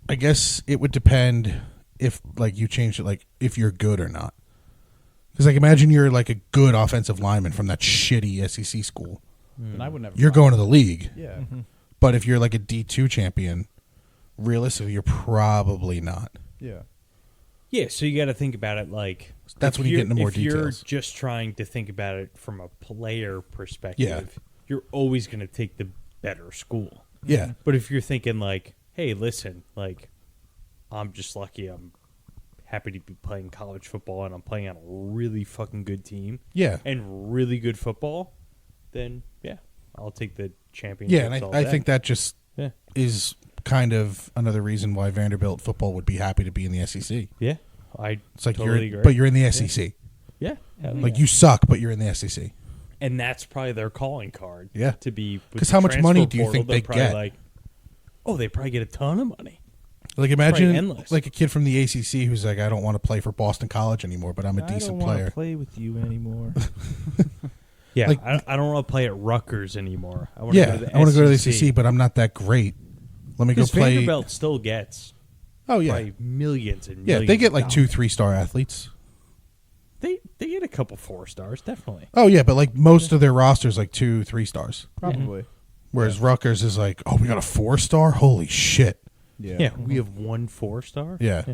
I guess it would depend if like you changed it, like if you're good or not. Because like imagine you're like a good offensive lineman from that shitty SEC school. Then I would never. You're mind. going to the league. Yeah. But if you're like a D2 champion, realistically, you're probably not. Yeah. Yeah, so you got to think about it like That's if when you get you're- into more if you're details. just trying to think about it from a player perspective, Yeah. you're always going to take the better school. Yeah. But if you're thinking like, hey, listen, like I'm just lucky I'm happy to be playing college football and I'm playing on a really fucking good team Yeah. and really good football, then yeah, I'll take the championship. Yeah, and I think that just yeah. is kind of another reason why Vanderbilt football would be happy to be in the SEC. Yeah. I It's like totally you're agree. but you're in the SEC. yeah. Hell Like yeah. you suck, but you're in the SEC. And that's probably their calling card. Yeah. To be with 'Cause the how much money transfer do you portal, think they're they probably get? Like, oh, they probably get a ton of money. Like probably imagine endless. like a kid from the ACC who's like, I don't want to play for Boston College anymore, but I'm a decent player. play with you anymore. Yeah, Like- I don't want to play at Rutgers anymore. I want Yeah, to go to the I want to go to the SEC. ACC, but I'm not that great. Let me go Because play. Vanderbilt still gets Oh yeah, probably millions and yeah. millions. They get of like dollars. 2-3-star athletes. They get a couple 4 stars, definitely. Oh yeah, but like most of their rosters like 2-3 stars. Probably. Whereas Rutgers is like, oh, we got a 4-star. Holy shit! Yeah. Yeah, we have 1 4-star. Yeah.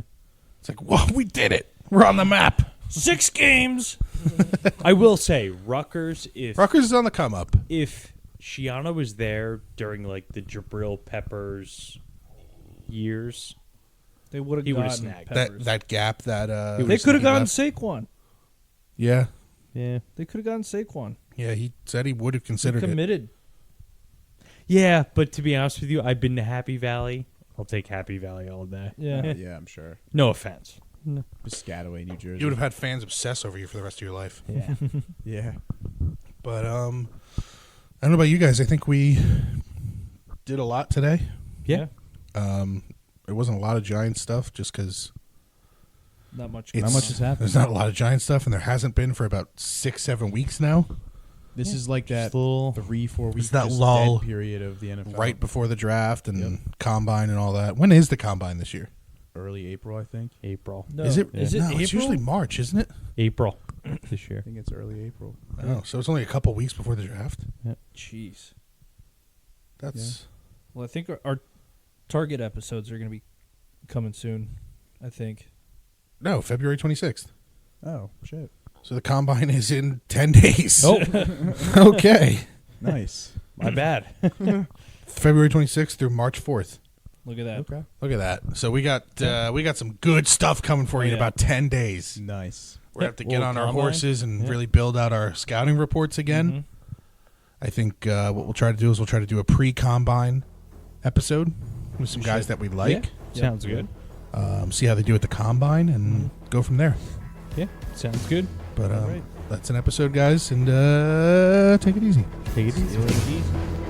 It's like, whoa, we did it. We're on the map. 6 games. I will say, Rutgers. Rutgers is on the come up. If Shiana was there during like the Jabril Peppers years, They would have He would've gotten snagged Peppers. That gap that He They would've could have gotten left. Saquon. Yeah, yeah, They could have gotten Saquon. yeah. He said he would have considered it. Committed. yeah. But to be honest with you, I've been to Happy Valley. I'll take Happy Valley all day. Yeah. Yeah, I'm sure. No offense. Piscataway, New Jersey. You would have had fans obsess over you for the rest of your life. Yeah. Yeah. But I don't know about you guys. I think we did a lot today. Yeah. There wasn't a lot of Giant stuff just because Not much. Not much has happened. there's not a lot of Giant stuff, and there hasn't been for about 6-7 weeks now. This is like that Just a little- 3-4 weeks that just lull dead period of the NFL. Right before the draft and combine and all that. When is the combine this year? Early April, I think. April. No. Is it? Is it no, April? it's usually March, isn't it? April this I year. think it's early April. Oh, so it's only a couple weeks before the draft. Jeez. That's Well, I think our target episodes are going to be coming soon. I think. no February 26th. Oh, shit. So the combine is in 10 days. Oh, Okay. Nice. my bad. February 26th through March 4th. Look at that. Okay. Look at that. So we got some good stuff coming for you in yeah. about 10 days. Nice. We're going to have to get Well, on our combine? horses and Yeah. really build out our scouting reports again. I think what we'll try to do is we'll try to do a pre-combine episode with some guys that we like. Sounds good. See how they do at the combine and go from there. Yeah, sounds good. But All right. that's an episode, guys, and take it easy. Take it easy. Take it easy.